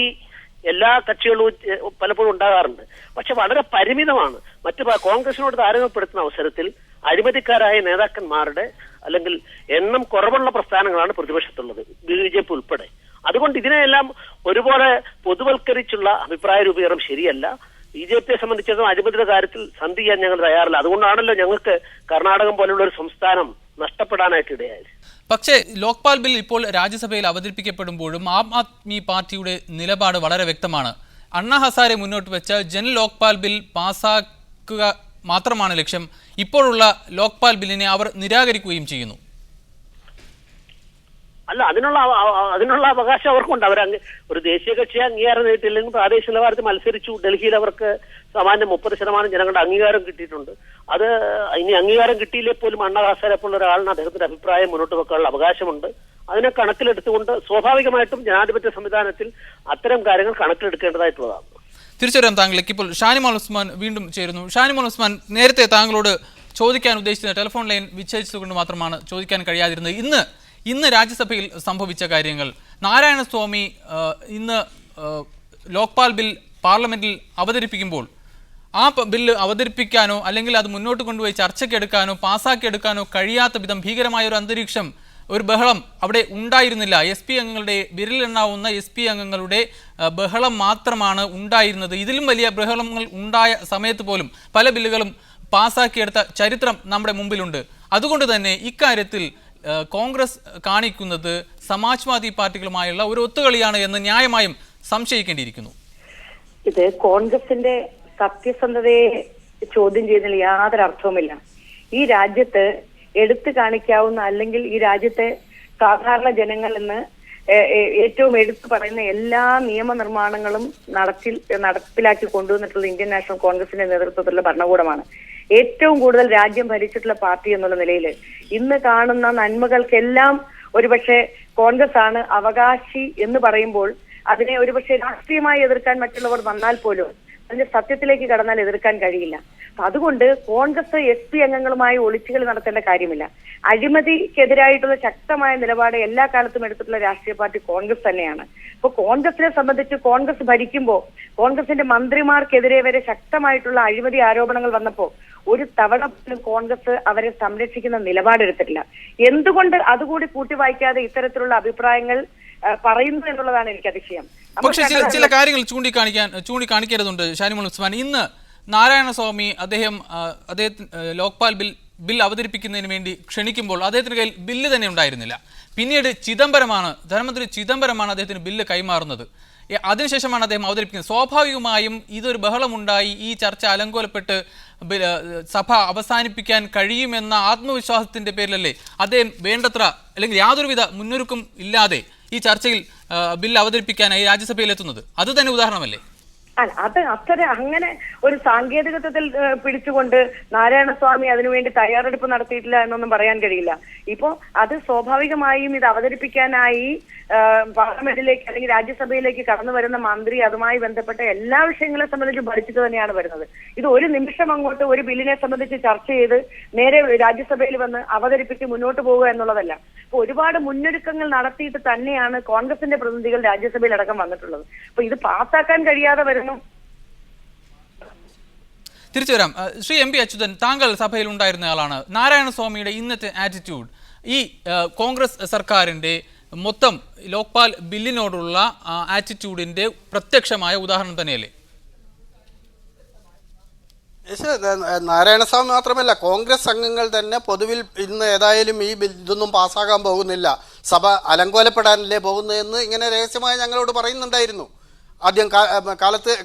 എല്ലാ കക്ഷികളും പലപ്പോഴും ഉണ്ടാകാറുണ്ട്. പക്ഷെ വളരെ പരിമിതമാണ്. കോൺഗ്രസിനോട് താരതമ്യപ്പെടുത്തുന്ന അവസരത്തിൽ അഴിമതിക്കാരായ നേതാക്കന്മാരുടെ അല്ലെങ്കിൽ എണ്ണം കുറവുള്ള പ്രസ്ഥാനങ്ങളാണ് പ്രതിപക്ഷത്തുള്ളത്, BJP ഉൾപ്പെടെ. അതുകൊണ്ട് ഇതിനെയെല്ലാം ഒരുപോലെ പൊതുവൽക്കരിച്ചുള്ള അഭിപ്രായ രൂപീകരണം ശരിയല്ല. BJPയെ സംബന്ധിച്ചിടത്തോളം അഴിമതിയുടെ കാര്യത്തിൽ സന്ധി ചെയ്യാൻ ഞങ്ങൾ തയ്യാറില്ല. അതുകൊണ്ടാണല്ലോ ഞങ്ങൾക്ക് കർണാടകം പോലുള്ള ഒരു സംസ്ഥാനം നഷ്ടപ്പെടാനായിട്ട് ഇടയായത്. പക്ഷേ ലോക്പാൽ ബിൽ ഇപ്പോൾ രാജ്യസഭയിൽ അവതരിപ്പിക്കപ്പെടുമ്പോഴും ആം ആദ്മി പാർട്ടിയുടെ നിലപാട് വളരെ വ്യക്തമാണ്. അണ്ണാ ഹസാരെ മുന്നോട്ട് വെച്ച ജൻ ലോക്പാൽ ബിൽ പാസ്സാക്കുക മാത്രമാണ് ലക്ഷ്യം. ഇപ്പോഴുള്ള ലോക്പാൽ ബില്ലിനെ അവർ നിരാകരിക്കുകയും ചെയ്യുന്നു. അല്ല, അതിനുള്ള അവകാശം അവർക്കുണ്ട്. ഒരു ദേശീയ കക്ഷിയെ അംഗീകാരം നേടിയില്ലെങ്കിൽ പ്രാദേശിക നിലവാരത്തിൽ മത്സരിച്ചു. ഡൽഹിയിൽ അവർക്ക് സാമാന്യം 30% ജനങ്ങളുടെ അംഗീകാരം കിട്ടിയിട്ടുണ്ട്. അത് ഇനി അംഗീകാരം കിട്ടിയില്ലേ പോലും അണ്ണാ ഹസാരെ പോലുള്ള ഒരാളിന് അദ്ദേഹത്തിന്റെ അഭിപ്രായം മുന്നോട്ട് വെക്കാനുള്ള അവകാശമുണ്ട്. അതിനെ കണക്കിലെടുത്തുകൊണ്ട് സ്വാഭാവികമായിട്ടും ജനാധിപത്യ സംവിധാനത്തിൽ അത്തരം കാര്യങ്ങൾ കണക്കിലെടുക്കേണ്ടതായിട്ടുള്ളതാണ്. തിരിച്ചുവരാം താങ്കളിലേക്ക്. ഇപ്പോൾ ഷാനിമോൾ ഉസ്മാൻ വീണ്ടും ചേരുന്നു. ഷാനിമോൾ ഉസ്മാൻ, നേരത്തെ താങ്കളോട് ചോദിക്കാൻ ഉദ്ദേശിച്ച ടെലിഫോൺ ലൈൻ വിച്ഛേദിച്ചുകൊണ്ട് മാത്രമാണ് ചോദിക്കാൻ കഴിയാതിരുന്നത്. ഇന്ന് രാജ്യസഭയിൽ സംഭവിച്ച കാര്യങ്ങൾ, നാരായണസ്വാമി ഇന്ന് ലോക്പാൽ ബിൽ പാർലമെന്റിൽ അവതരിപ്പിക്കുമ്പോൾ ആ ബില്ല് അവതരിപ്പിക്കാനോ അല്ലെങ്കിൽ അത് മുന്നോട്ട് കൊണ്ടുപോയി ചർച്ചയ്ക്കെടുക്കാനോ പാസ്സാക്കിയെടുക്കാനോ കഴിയാത്ത വിധം ഭീകരമായ ഒരു അന്തരീക്ഷം, ഒരു ബഹളം അവിടെ ഉണ്ടായിരുന്നില്ല. എസ് പി അംഗങ്ങളുടെ വിരലിലെണ്ണാവുന്ന എസ് പി അംഗങ്ങളുടെ ബഹളം മാത്രമാണ് ഉണ്ടായിരുന്നത്. ഇതിലും വലിയ ബഹളങ്ങൾ ഉണ്ടായ സമയത്ത് പോലും പല ബില്ലുകളും പാസ്സാക്കിയെടുത്ത ചരിത്രം നമ്മുടെ മുമ്പിലുണ്ട്. അതുകൊണ്ട് തന്നെ ഇക്കാര്യത്തിൽ കോൺഗ്രസ് കാണിക്കുന്നത് സമാജ്വാദി പാർട്ടികളുമായുള്ള ഒരു ഒത്തുകളിയാണ് എന്ന് ന്യായമായും സംശയിക്കേണ്ടിയിരിക്കുന്നു. ഇത് കോൺഗ്രസിന്റെ സത്യസന്ധതയെ ചോദ്യം ചെയ്യുന്നതിൽ യാതൊരു അർത്ഥവുമില്ല. ഈ രാജ്യത്ത് എടുത്തു കാണിക്കാവുന്ന അല്ലെങ്കിൽ ഈ രാജ്യത്തെ സാധാരണ ജനങ്ങൾ എന്ന് ഏറ്റവും എടുത്തു പറയുന്ന എല്ലാ നിയമനിർമ്മാണങ്ങളും നടപ്പിലാക്കി കൊണ്ടുവന്നിട്ടുള്ള ഇന്ത്യൻ നാഷണൽ കോൺഗ്രസിന്റെ നേതൃത്വത്തിലുള്ള ഭരണകൂടമാണ്. ഏറ്റവും കൂടുതൽ രാജ്യം ഭരിച്ചിട്ടുള്ള പാർട്ടി എന്നുള്ള നിലയിൽ ഇന്ന് കാണുന്ന നന്മകൾക്കെല്ലാം ഒരുപക്ഷെ കോൺഗ്രസ് ആണ് അവകാശി എന്ന് പറയുമ്പോൾ അതിനെ ഒരുപക്ഷെ രാഷ്ട്രീയമായി എതിർക്കാൻ മറ്റുള്ളവർ വന്നാൽ പോലും അതിന്റെ സത്യത്തിലേക്ക് കടന്നാൽ എതിർക്കാൻ കഴിയില്ല. അതുകൊണ്ട് കോൺഗ്രസ് എസ് പി അംഗങ്ങളുമായി ഒളിച്ചുകളി നടത്തേണ്ട കാര്യമില്ല. അഴിമതിക്കെതിരായിട്ടുള്ള ശക്തമായ നിലപാട് എല്ലാ കാലത്തും എടുത്തിട്ടുള്ള രാഷ്ട്രീയ പാർട്ടി കോൺഗ്രസ് തന്നെയാണ്. ഇപ്പൊ കോൺഗ്രസിനെ സംബന്ധിച്ച് കോൺഗ്രസ് ഭരിക്കുമ്പോൾ കോൺഗ്രസിന്റെ മന്ത്രിമാർക്കെതിരെ വരെ ശക്തമായിട്ടുള്ള അഴിമതി ആരോപണങ്ങൾ വന്നപ്പോ ഒരു തവണ പോലും കോൺഗ്രസ് അവരെ സംരക്ഷിക്കുന്ന നിലപാടെടുത്തിട്ടില്ല. എന്തുകൊണ്ട് അതുകൂടി കൂട്ടി വായിക്കാതെ ഇത്തരത്തിലുള്ള അഭിപ്രായങ്ങൾ പറയുന്നു എന്നുള്ളതാണ് എനിക്ക് അതിശയം. പക്ഷേ ചില കാര്യങ്ങൾ ചൂണ്ടിക്കാണിക്കേണ്ടതുണ്ട്. ഷാനിമോൾ ഉസ്മാൻ, ഇന്ന് നാരായണസ്വാമി അദ്ദേഹത്തിന് ലോക്പാൽ ബിൽ അവതരിപ്പിക്കുന്നതിന് വേണ്ടി ക്ഷണിക്കുമ്പോൾ അദ്ദേഹത്തിന്റെ കയ്യിൽ ബില്ല് തന്നെ ഉണ്ടായിരുന്നില്ല. പിന്നീട് ധനമന്ത്രി ചിദംബരമാണ് അദ്ദേഹത്തിന് ബില്ല് കൈമാറുന്നത്. അതിനുശേഷമാണ് അദ്ദേഹം അവതരിപ്പിക്കുന്നത്. സ്വാഭാവികമായും ഇതൊരു ബഹളമുണ്ടായി, ഈ ചർച്ച അലങ്കോലപ്പെട്ട് സഭ അവസാനിപ്പിക്കാൻ കഴിയുമെന്ന ആത്മവിശ്വാസത്തിന്റെ പേരിലല്ലേ അദ്ദേഹം വേണ്ടത്ര അല്ലെങ്കിൽ യാതൊരുവിധ മുന്നൊരുക്കം ഇല്ലാതെ ഈ ചർച്ചയിൽ ബില്ല് അവതരിപ്പിക്കാനായി രാജ്യസഭയിൽ എത്തുന്നത്? അത് തന്നെ ഉദാഹരണമല്ലേ? അത് അങ്ങനെ ഒരു സാങ്കേതികത്വത്തിൽ പിടിച്ചുകൊണ്ട് നാരായണസ്വാമി അതിനുവേണ്ടി തയ്യാറെടുപ്പ് നടത്തിയിട്ടില്ല എന്നൊന്നും പറയാൻ കഴിയില്ല. ഇപ്പോ അത് സ്വാഭാവികമായും ഇത് അവതരിപ്പിക്കാനായി പാർലമെന്റിലേക്ക് അല്ലെങ്കിൽ രാജ്യസഭയിലേക്ക് കടന്നു വരുന്ന മന്ത്രി അതുമായി ബന്ധപ്പെട്ട എല്ലാ വിഷയങ്ങളെ സംബന്ധിച്ച് പഠിച്ചിട്ട് തന്നെയാണ് വരുന്നത്. ഇത് ഒരു നിമിഷം അങ്ങോട്ട് ഒരു ബില്ലിനെ സംബന്ധിച്ച് ചർച്ച ചെയ്ത് നേരെ രാജ്യസഭയിൽ വന്ന് അവതരിപ്പിച്ച് മുന്നോട്ട് പോവുക എന്നുള്ളതല്ല. അപ്പൊ ഒരുപാട് മുന്നൊരുക്കങ്ങൾ നടത്തിയിട്ട് തന്നെയാണ് കോൺഗ്രസിന്റെ പ്രതിനിധികൾ രാജ്യസഭയിൽ അടക്കം വന്നിട്ടുള്ളത്. അപ്പൊ ഇത് പാസ്സാക്കാൻ കഴിയാതെ വരുന്നു. തിരിച്ചു വരാം. ശ്രീ എം പി അച്യുതൻ, താങ്കൾ സഭയിൽ ഉണ്ടായിരുന്ന ആളാണ്. നാരായണസ്വാമിയുടെ ഇന്നത്തെ ആറ്റിറ്റ്യൂഡ് ഈ കോൺഗ്രസ് സർക്കാരിന്റെ മൊത്തം ലോക്പാൽ ബില്ലിനോടുള്ള ആറ്റിറ്റ്യൂഡിന്റെ പ്രത്യക്ഷമായ ഉദാഹരണം തന്നെയല്ലേ? നാരായണസ്വാമി മാത്രമല്ല, കോൺഗ്രസ് അംഗങ്ങൾ തന്നെ പൊതുവിൽ ഇന്ന് ഏതായാലും ഈ ഇതൊന്നും പാസ്സാകാൻ പോകുന്നില്ല, സഭ അലങ്കോലപ്പെടാനല്ലേ പോകുന്നതെന്ന് ഇങ്ങനെ രഹസ്യമായി ഞങ്ങളോട് പറയുന്നുണ്ടായിരുന്നു. ആദ്യം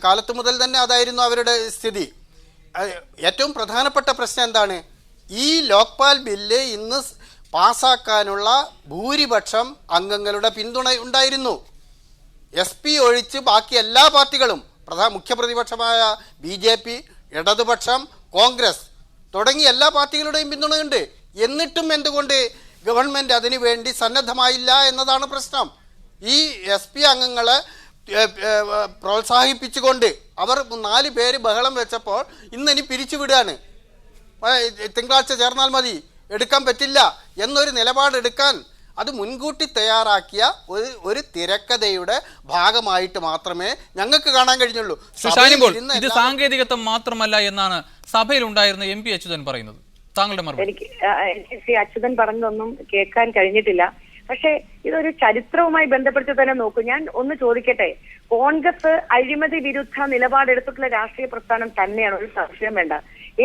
കാലത്ത് മുതൽ തന്നെ അതായിരുന്നു അവരുടെ സ്ഥിതി. ഏറ്റവും പ്രധാനപ്പെട്ട പ്രശ്നം എന്താണ്? ഈ ലോക്പാൽ ബില്ല് ഇന്ന് പാസ്സാക്കാനുള്ള ഭൂരിപക്ഷം അംഗങ്ങളുടെ പിന്തുണ ഉണ്ടായിരുന്നു. എസ് പി ഒഴിച്ച് ബാക്കി എല്ലാ പാർട്ടികളും, മുഖ്യപ്രതിപക്ഷമായ BJP, ഇടതുപക്ഷം, കോൺഗ്രസ് തുടങ്ങി എല്ലാ പാർട്ടികളുടെയും പിന്തുണയുണ്ട്. എന്നിട്ടും എന്തുകൊണ്ട് ഗവൺമെൻറ് അതിനു വേണ്ടി സന്നദ്ധമായില്ല എന്നതാണ് പ്രശ്നം. ഈ എസ് പി അംഗങ്ങളെ പ്രോത്സാഹിപ്പിച്ചുകൊണ്ട് അവർ 4 പേര് ബഹളം വെച്ചപ്പോൾ ഇനി പിരിച്ചുവിടുകയാണ്. തിങ്കളാഴ്ച ചേർന്നാൽ മതി, എടുക്കാൻ പറ്റില്ല എന്നൊരു നിലപാടെടുക്കാൻ അത് മുൻകൂട്ടി തയ്യാറാക്കിയ ഒരു തിരക്കഥയുടെ ഭാഗമായിട്ട് മാത്രമേ ഞങ്ങൾക്ക് കാണാൻ കഴിഞ്ഞുള്ളൂ. ഇത് സാങ്കേതികത്വം മാത്രമല്ല എന്നാണ് സഭയിൽ ഉണ്ടായിരുന്ന MP അച്യുതൻ പറയുന്നത്. താങ്കളുടെ മറുപടി? എനിക്ക് ശ്രീ അച്യുതൻ പറഞ്ഞതൊന്നും കേൾക്കാൻ കഴിഞ്ഞിട്ടില്ല. പക്ഷെ ഇതൊരു ചരിത്രവുമായി ബന്ധപ്പെടുത്തി തന്നെ നോക്കൂ. ഞാൻ ഒന്ന് ചോദിക്കട്ടെ, കോൺഗ്രസ് അഴിമതി വിരുദ്ധ നിലപാടെടുത്തിട്ടുള്ള രാഷ്ട്രീയ പ്രസ്ഥാനം തന്നെയാണ്, ഒരു സംശയം വേണ്ട.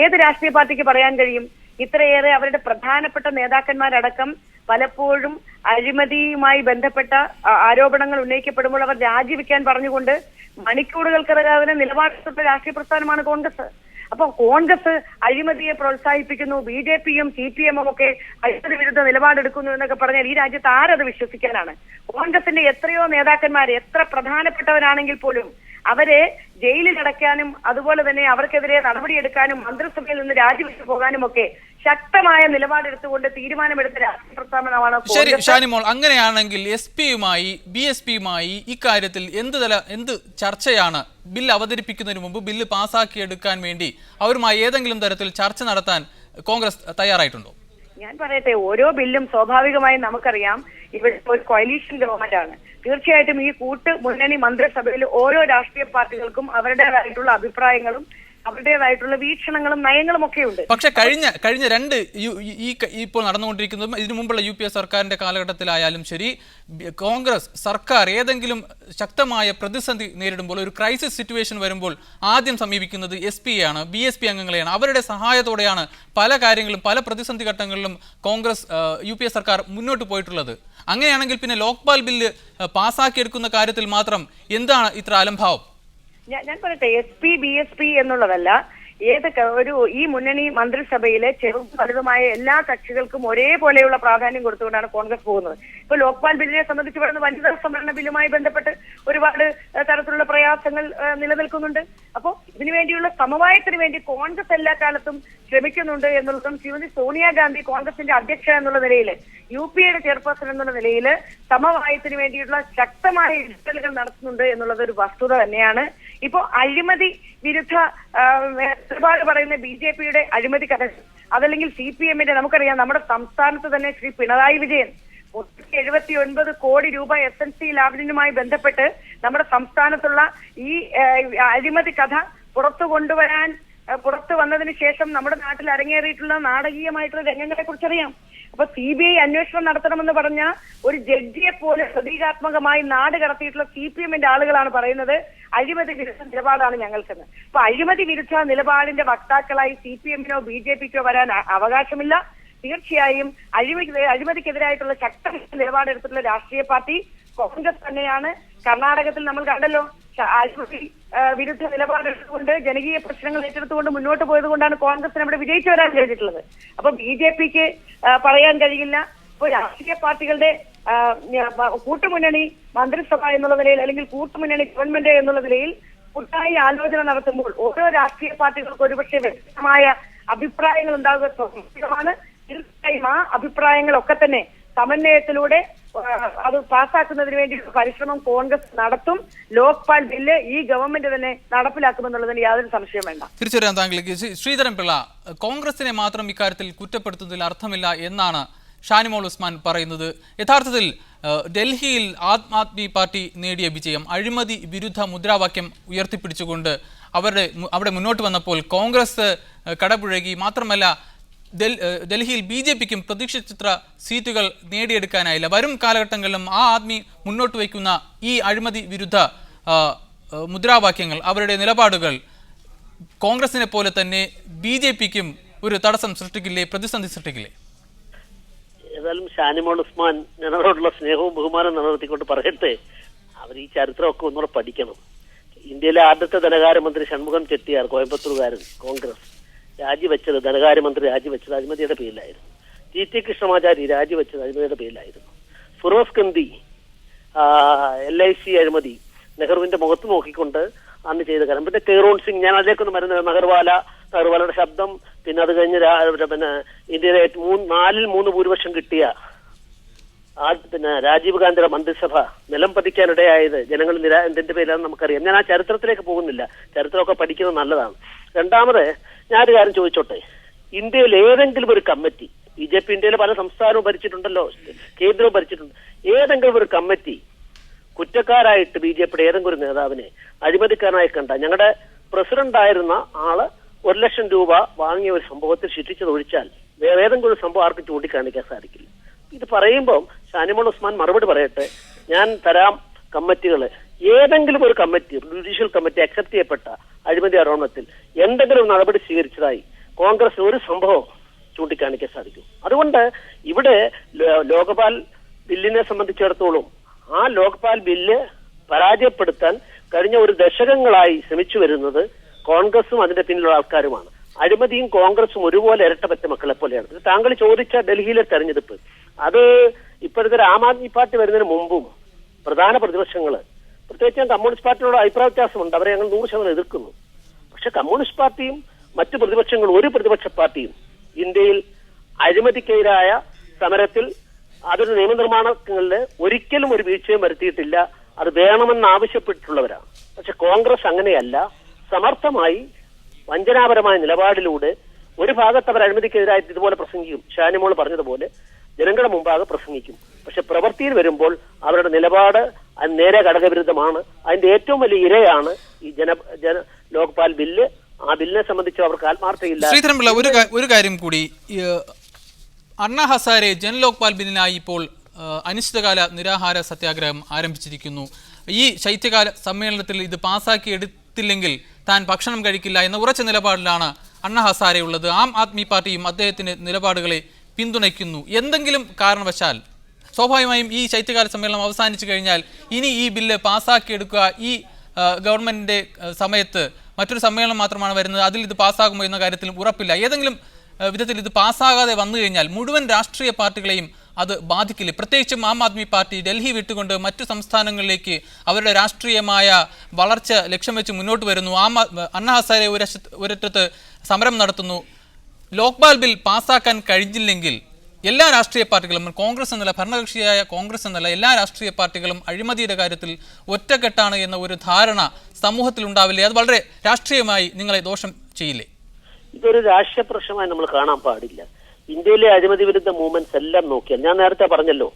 ഏത് രാഷ്ട്രീയ പാർട്ടിക്ക് പറയാൻ കഴിയും ഇത്രയേറെ അവരുടെ പ്രധാനപ്പെട്ട നേതാക്കന്മാരടക്കം പലപ്പോഴും അഴിമതിയുമായി ബന്ധപ്പെട്ട ആരോപണങ്ങൾ ഉന്നയിക്കപ്പെടുമ്പോൾ അവർ രാജിവെക്കാൻ പറഞ്ഞുകൊണ്ട് മണിക്കൂറുകൾക്കകം നിലപാടെടുത്ത രാഷ്ട്രീയ പ്രസ്ഥാനമാണ് കോൺഗ്രസ്. അപ്പൊ കോൺഗ്രസ് അഴിമതിയെ പ്രോത്സാഹിപ്പിക്കുന്നു, BJPയും CPMും ഒക്കെ അഴിമതി വിരുദ്ധ നിലപാടെടുക്കുന്നു എന്നൊക്കെ പറഞ്ഞാൽ ഈ രാജ്യത്ത് ആരത് വിശ്വസിക്കാനാണ്? കോൺഗ്രസിന്റെ എത്രയോ നേതാക്കന്മാർ എത്ര പ്രധാനപ്പെട്ടവരാണെങ്കിൽ പോലും അവരെ ജയിലിൽ അടയ്ക്കാനും അതുപോലെ തന്നെ അവർക്കെതിരെ നടപടിയെടുക്കാനും മന്ത്രിസഭയിൽ നിന്ന് രാജിവെച്ചു പോകാനും ഒക്കെ ശക്തമായ നിലപാടെടുത്തുകൊണ്ട് തീരുമാനമെടുത്ത രാഷ്ട്രീയ പ്രസ്ഥാനമാണ്. ശരി ഷാനിമോൾ, അങ്ങനെയാണെങ്കിൽ SPയുമായി BSPയുമായി ഇക്കാര്യത്തിൽ എന്ത് ചർച്ചയാണ്? ബില്ല് അവതരിപ്പിക്കുന്നതിന് മുമ്പ് ബില്ല് പാസ്സാക്കിയെടുക്കാൻ വേണ്ടി അവരുമായി ഏതെങ്കിലും തരത്തിൽ ചർച്ച നടത്താൻ കോൺഗ്രസ് തയ്യാറായിട്ടുണ്ടോ? ഞാൻ പറയട്ടെ, ഓരോ ബില്ലും സ്വാഭാവികമായും നമുക്കറിയാം ഇവിടെ ഒരു കോയലീഷൻ ഗവൺമെന്റ് ആണ്. തീർച്ചയായിട്ടും ഈ കൂട്ട് മുന്നണി മന്ത്രിസഭയിൽ ഓരോ രാഷ്ട്രീയ പാർട്ടികൾക്കും അവരുടേതായിട്ടുള്ള അഭിപ്രായങ്ങളും അവരുടേതായിട്ടുള്ള വീക്ഷണങ്ങളും നയങ്ങളും ഒക്കെ ഉണ്ട്. പക്ഷെ കഴിഞ്ഞ രണ്ട് ഇപ്പോൾ നടന്നുകൊണ്ടിരിക്കുന്നതും ഇതിനു മുമ്പുള്ള UPA സർക്കാരിന്റെ കാലഘട്ടത്തിലായാലും ശരി, കോൺഗ്രസ് സർക്കാർ ഏതെങ്കിലും ശക്തമായ പ്രതിസന്ധി നേരിടുമ്പോൾ, ഒരു ക്രൈസിസ് സിറ്റുവേഷൻ വരുമ്പോൾ ആദ്യം സമീപിക്കുന്നത് SP ആണ്, BSP അംഗങ്ങളെയാണ്. അവരുടെ സഹായത്തോടെയാണ് പല കാര്യങ്ങളും പല പ്രതിസന്ധി ഘട്ടങ്ങളിലും കോൺഗ്രസ് UPA സർക്കാർ മുന്നോട്ട് പോയിട്ടുള്ളത്. അങ്ങനെയാണെങ്കിൽ പിന്നെ ലോക്പാൽ ബില്ല് പാസ്സാക്കിയെടുക്കുന്ന കാര്യത്തിൽ മാത്രം എന്താണ് ഇത്ര അലംഭാവം? ഞാൻ പറയട്ടെ, SP BSP എന്നുള്ളതല്ല, ഈ മുന്നണി മന്ത്രിസഭയിലെ ചെറുതും വലുതുമായ എല്ലാ കക്ഷികൾക്കും ഒരേപോലെയുള്ള പ്രാധാന്യം കൊടുത്തുകൊണ്ടാണ് കോൺഗ്രസ് പോകുന്നത്. ഇപ്പൊ ലോക്പാൽ ബില്ലിനെ സംബന്ധിച്ച് പറയുന്ന വനിതാ സംവരണ ബില്ലുമായി ബന്ധപ്പെട്ട് ഒരുപാട് തരത്തിലുള്ള പ്രയാസങ്ങൾ നിലനിൽക്കുന്നുണ്ട്. അപ്പോൾ ഇതിനുവേണ്ടിയുള്ള സമവായത്തിന് വേണ്ടി കോൺഗ്രസ് എല്ലാ കാലത്തും ശ്രമിക്കുന്നുണ്ട് എന്നുള്ളതും ശ്രീമതി സോണിയാഗാന്ധി കോൺഗ്രസിന്റെ അധ്യക്ഷ എന്നുള്ള നിലയിൽ, UPAയുടെ ചെയർപേഴ്സൺ എന്നുള്ള നിലയിൽ സമവായത്തിന് വേണ്ടിയുള്ള ശക്തമായ ഇടപെടലുകൾ നടത്തുന്നുണ്ട് എന്നുള്ളത് ഒരു വസ്തുത തന്നെയാണ്. ഇപ്പോ അഴിമതി വിരുദ്ധ നിലപാട് പറയുന്ന BJPയുടെ അഴിമതി കഥ, അതല്ലെങ്കിൽ CPMന്റെ, നമുക്കറിയാം നമ്മുടെ സംസ്ഥാനത്ത് തന്നെ ശ്രീ പിണറായി വിജയൻ 79 കോടി രൂപ SNC ലാബിനുമായി ബന്ധപ്പെട്ട് നമ്മുടെ സംസ്ഥാനത്തുള്ള ഈ അഴിമതി കഥ പുറത്തു വന്നതിന് ശേഷം നമ്മുടെ നാട്ടിൽ അരങ്ങേറിയിട്ടുള്ള നാടകീയമായിട്ടുള്ള രംഗങ്ങളെ കുറിച്ചറിയാം. അപ്പൊ CBI അന്വേഷണം നടത്തണമെന്ന് പറഞ്ഞ ഒരു ജഡ്ജിയെ പോലെ പ്രതീകാത്മകമായി നാട് കടത്തിയിട്ടുള്ള CPMന്റെ ആളുകളാണ് പറയുന്നത് അഴിമതി വിരുദ്ധ നിലപാടാണ് ഞങ്ങൾക്കെന്ന്. അപ്പൊ അഴിമതി വിരുദ്ധ നിലപാടിന്റെ വക്താക്കളായി CPMനോ BJPക്കോ വരാൻ അവകാശമില്ല. തീർച്ചയായും അഴിമതിക്കെതിരായിട്ടുള്ള ശക്തമായ നിലപാടെടുത്തിട്ടുള്ള രാഷ്ട്രീയ പാർട്ടി കോൺഗ്രസ് തന്നെയാണ്. കർണാടകത്തിൽ നമ്മൾ കണ്ടല്ലോ, അഴിമതി വിരുദ്ധ നിലപാടെടുത്തുകൊണ്ട് ജനകീയ പ്രശ്നങ്ങൾ ഏറ്റെടുത്തുകൊണ്ട് മുന്നോട്ട് പോയത് കൊണ്ടാണ് കോൺഗ്രസിന് അവിടെ വിജയിച്ചു വരാൻ കഴിഞ്ഞിട്ടുള്ളത്. അപ്പൊ BJPക്ക് പറയാൻ കഴിയില്ല. ഇപ്പൊ രാഷ്ട്രീയ പാർട്ടികളുടെ കൂട്ടുമുന്നണി മന്ത്രിസഭ എന്നുള്ള നിലയിൽ, അല്ലെങ്കിൽ കൂട്ടുമുന്നണി ഗവൺമെന്റ് എന്നുള്ള നിലയിൽ കൂട്ടായി ആലോചന നടത്തുമ്പോൾ ഓരോ രാഷ്ട്രീയ പാർട്ടികൾക്ക് ഒരുപക്ഷെ വ്യക്തമായ അഭിപ്രായങ്ങൾ ഉണ്ടാകുക സ്വാഭാവികമാണ്. തീർച്ചയായും ആ അഭിപ്രായങ്ങളൊക്കെ തന്നെ സമന്വയത്തിലൂടെ അത് പാസ്സാക്കുന്നതിന് വേണ്ടി പരിശ്രമം കോൺഗ്രസ് നടത്തും. ലോക്പാൽ ബില്ല് ഈ ഗവൺമെന്റ് തന്നെ നടപ്പിലാക്കുമെന്നുള്ളതിന് യാതൊരു സംശയം വേണ്ട. തിരിച്ചുവരാൻ താങ്കളിലേക്ക്. ശ്രീധരൻ പിള്ള, കോൺഗ്രസിനെ മാത്രം ഇക്കാര്യത്തിൽ കുറ്റപ്പെടുത്തുന്നതിൽ അർത്ഥമില്ല എന്നാണ് ഷാനിമോൾ ഉസ്മാൻ പറയുന്നത്. യഥാർത്ഥത്തിൽ ഡൽഹിയിൽ ആം ആദ്മി പാർട്ടി നേടിയ വിജയം, അഴിമതി വിരുദ്ധ മുദ്രാവാക്യം ഉയർത്തിപ്പിടിച്ചുകൊണ്ട് അവിടെ മുന്നോട്ട് വന്നപ്പോൾ കോൺഗ്രസ് കടപുഴകി. മാത്രമല്ല, ഡൽഹിയിൽ BJPക്കും പ്രതീക്ഷിച്ചത്ര സീറ്റുകൾ നേടിയെടുക്കാനായില്ല. വരും കാലഘട്ടങ്ങളിലും ആ ആദ്മി മുന്നോട്ട് വയ്ക്കുന്ന ഈ അഴിമതി വിരുദ്ധ മുദ്രാവാക്യങ്ങൾ, അവരുടെ നിലപാടുകൾ കോൺഗ്രസിനെ പോലെ തന്നെ BJPക്കും ഒരു തടസ്സം സൃഷ്ടിക്കില്ലേ, പ്രതിസന്ധി സൃഷ്ടിക്കില്ലേ? ഏതായാലും ഷാനിമോൾ ഉസ്മാൻ ഞങ്ങളോടുള്ള സ്നേഹവും ബഹുമാനം നിലനിർത്തിക്കൊണ്ട് പറയട്ടെ, അവർ ഈ ചരിത്രമൊക്കെ ഒന്നുകൂടെ പഠിക്കണം. ഇന്ത്യയിലെ ആദ്യത്തെ ധനകാര്യമന്ത്രി ഷൺമുഖം ചെട്ടിയാർ, കോയമ്പത്തൂർകാരൻ, കോൺഗ്രസ് രാജിവെച്ചത്, ധനകാര്യമന്ത്രി രാജിവെച്ചത് അഴിമതിയുടെ പേരിലായിരുന്നു. TT കൃഷ്ണമാചാരി രാജിവെച്ചത് അഴിമതിയുടെ പേരിലായിരുന്നു. ഫിറോസ് ഗന്ധി LIC അഴിമതി നെഹ്റുവിന്റെ മുഖത്ത് നോക്കിക്കൊണ്ട് അന്ന് ചെയ്ത കാര്യം. പിന്നെ കെയ്റോൺ സിംഗ്, ഞാൻ അതിലേക്കൊന്നും വരുന്നത്, നെഹ്റുവാലയുടെ ശബ്ദം, പിന്നെ അത് കഴിഞ്ഞ് പിന്നെ ഇന്ത്യയിലെ 4-3 ഭൂരിപക്ഷം കിട്ടിയ പിന്നെ രാജീവ് ഗാന്ധിയുടെ മന്ത്രിസഭ നിലം പതിക്കാനിടയായത് ജനങ്ങൾ എന്തിന്റെ പേരിലാണെന്ന് നമുക്കറിയാം. ഞാൻ ആ ചരിത്രത്തിലേക്ക് പോകുന്നില്ല, ചരിത്രമൊക്കെ പഠിക്കുന്നത് നല്ലതാണ്. രണ്ടാമത് ഞാനൊരു കാര്യം ചോദിച്ചോട്ടെ, ഇന്ത്യയിൽ ഏതെങ്കിലും ഒരു കമ്മിറ്റി, BJP ഇന്ത്യയിലെ പല സംസ്ഥാനവും ഭരിച്ചിട്ടുണ്ടല്ലോ, കേന്ദ്രവും ഭരിച്ചിട്ടുണ്ട്, ഏതെങ്കിലും ഒരു കമ്മിറ്റി കുറ്റക്കാരായിട്ട് BJPയുടെ ഏതെങ്കിലും ഒരു നേതാവിനെ അഴിമതിക്കാരനായി കണ്ട, ഞങ്ങളുടെ പ്രസിഡന്റ് ആയിരുന്ന ആള് 1 ലക്ഷം രൂപ വാങ്ങിയ ഒരു സംഭവത്തിൽ ശിക്ഷിച്ചത് ഒഴിച്ചാൽ വേറെ ഏതെങ്കിലും ഒരു സംഭവം ആർക്കും ചൂണ്ടിക്കാണിക്കാൻ സാധിക്കില്ല. ഇത് പറയുമ്പോൾ ഷാനിമോൾ ഉസ്മാൻ മറുപടി പറയട്ടെ, ഞാൻ തരാം കമ്മിറ്റികള്, ഏതെങ്കിലും ഒരു കമ്മിറ്റി, ജുഡീഷ്യൽ കമ്മിറ്റി അക്സെപ്റ്റ് ചെയ്യപ്പെട്ട അഴിമതി ആരോപണത്തിൽ എന്തെങ്കിലും നടപടി സ്വീകരിച്ചതായി കോൺഗ്രസ് ഒരു സംഭവം ചൂണ്ടിക്കാണിക്കാൻ സാധിക്കും. അതുകൊണ്ട് ഇവിടെ ലോക്പാൽ ബില്ലിനെ സംബന്ധിച്ചിടത്തോളം ആ ലോക്പാൽ ബില്ല് പരാജയപ്പെടുത്താൻ കഴിഞ്ഞ ഒരു ദശകങ്ങളായി ശ്രമിച്ചു വരുന്നത് കോൺഗ്രസും അതിന്റെ പിന്നിലുള്ള ആൾക്കാരുമാണ്. അഴിമതിയും കോൺഗ്രസും ഒരുപോലെ ഇരട്ടപ്പറ്റ മക്കളെ പോലെയാണ്. താങ്കൾ ചോദിച്ച ഡൽഹിയിലെ തെരഞ്ഞെടുപ്പ്, അത് ഇപ്പോഴത്തെ ആം ആദ്മി പാർട്ടി വരുന്നതിന് മുമ്പും പ്രധാന പ്രതിപക്ഷങ്ങള്, പ്രത്യേകിച്ച് കമ്മ്യൂണിസ്റ്റ് പാർട്ടിയോട് അഭിപ്രായ വ്യത്യാസമുണ്ട്, അവരെ ഞങ്ങൾ 100% എതിർക്കുന്നു. പക്ഷെ കമ്മ്യൂണിസ്റ്റ് പാർട്ടിയും മറ്റു പ്രതിപക്ഷങ്ങളും, ഒരു പ്രതിപക്ഷ പാർട്ടിയും ഇന്ത്യയിൽ അഴിമതിക്കെതിരായ സമരത്തിൽ അതൊരു നിയമനിർമ്മാണങ്ങളിൽ ഒരിക്കലും ഒരു വീഴ്ചയും വരുത്തിയിട്ടില്ല. അത് വേണമെന്ന് ആവശ്യപ്പെട്ടിട്ടുള്ളവരാണ്. പക്ഷെ കോൺഗ്രസ് അങ്ങനെയല്ല, സമർത്ഥമായി വഞ്ചനാപരമായ നിലപാടിലൂടെ ഒരു ഭാഗത്ത് അവർ അഴിമതിക്കെതിരായിട്ട് ഇതുപോലെ പ്രസംഗിക്കും, ഷാനിമോൾ പറഞ്ഞതുപോലെ ജനങ്ങളുടെ മുമ്പാകെ പ്രസംഗിക്കും. പക്ഷെ പ്രവൃത്തിയിൽ വരുമ്പോൾ അവരുടെ നിലപാട് നേരെ ഘടകവിരുദ്ധമാണ്. അതിന്റെ ഏറ്റവും വലിയ ഇരയാണ് ഈ ലോക്പാൽ ബില്ല്. ആ ബില്ലിനെ സംബന്ധിച്ച് അവർക്ക് ആത്മാർത്ഥയില്ല. ശ്രീധരൻപിള്ള, ഒരു കാര്യം കൂടി, അണ്ണാ ഹസാരെ ജൻ ലോക്പാൽ ബില്ലിനായി ഇപ്പോൾ അനിശ്ചിതകാല നിരാഹാര സത്യാഗ്രഹം ആരംഭിച്ചിരിക്കുന്നു. ഈ ശൈത്യകാല സമ്മേളനത്തിൽ ഇത് പാസാക്കി എടുത്തില്ലെങ്കിൽ താൻ ഭക്ഷണം കഴിക്കില്ല എന്ന ഉറച്ച നിലപാടിലാണ് അണ്ണാ ഹസാരെ ഉള്ളത്. ആം ആദ്മി പാർട്ടിയും അദ്ദേഹത്തിന്റെ നിലപാടുകളെ പിന്തുണയ്ക്കുന്നു. എന്തെങ്കിലും കാരണവശാൽ സ്വാഭാവികമായും ഈ ശൈത്യകാല സമ്മേളനം അവസാനിച്ചു കഴിഞ്ഞാൽ ഇനി ഈ ബില്ല് പാസ്സാക്കിയെടുക്കുക ഈ ഗവൺമെന്റിന്റെ സമയത്ത് മറ്റൊരു സമ്മേളനം മാത്രമാണ് വരുന്നത്, അതിൽ ഇത് പാസ്സാകുമോ എന്ന കാര്യത്തിലും ഉറപ്പില്ല. ഏതെങ്കിലും വിധത്തിൽ ഇത് പാസ്സാകാതെ വന്നു കഴിഞ്ഞാൽ മുഴുവൻ രാഷ്ട്രീയ പാർട്ടികളെയും അത് ബാധിക്കില്ല. പ്രത്യേകിച്ചും ആം ആദ്മി പാർട്ടി ഡൽഹി വിട്ടുകൊണ്ട് മറ്റു സംസ്ഥാനങ്ങളിലേക്ക് അവരുടെ രാഷ്ട്രീയമായ വളർച്ച ലക്ഷ്യം വെച്ച് മുന്നോട്ട് വരുന്നു. അണ്ണാ ഹസാരെ ഒരറ്റത്ത് സമരം നടത്തുന്നു. ലോക്പാൽ ബിൽ പാസ്സാക്കാൻ കഴിഞ്ഞില്ലെങ്കിൽ എല്ലാ രാഷ്ട്രീയ പാർട്ടികളും, കോൺഗ്രസ് എന്നല്ല, ഭരണകക്ഷിയായ കോൺഗ്രസ് എന്നല്ല, എല്ലാ രാഷ്ട്രീയ പാർട്ടികളും അഴിമതിയുടെ കാര്യത്തിൽ ഒറ്റക്കെട്ടാണ് എന്ന ഒരു ധാരണ സമൂഹത്തിൽ ഉണ്ടാവില്ലേ? അത് വളരെ രാഷ്ട്രീയമായി നിങ്ങളെ ദോഷം ചെയ്യില്ലേ? ഇതൊരു രാഷ്ട്രീയ പ്രശ്നമായി നമ്മൾ കാണാൻ പാടില്ല. ഇന്ത്യയിലെ അഴിമതി വിരുദ്ധ മൂവ്മെന്റ്സ് എല്ലാം നോക്കിയാൽ, ഞാൻ നേരത്തെ പറഞ്ഞല്ലോ,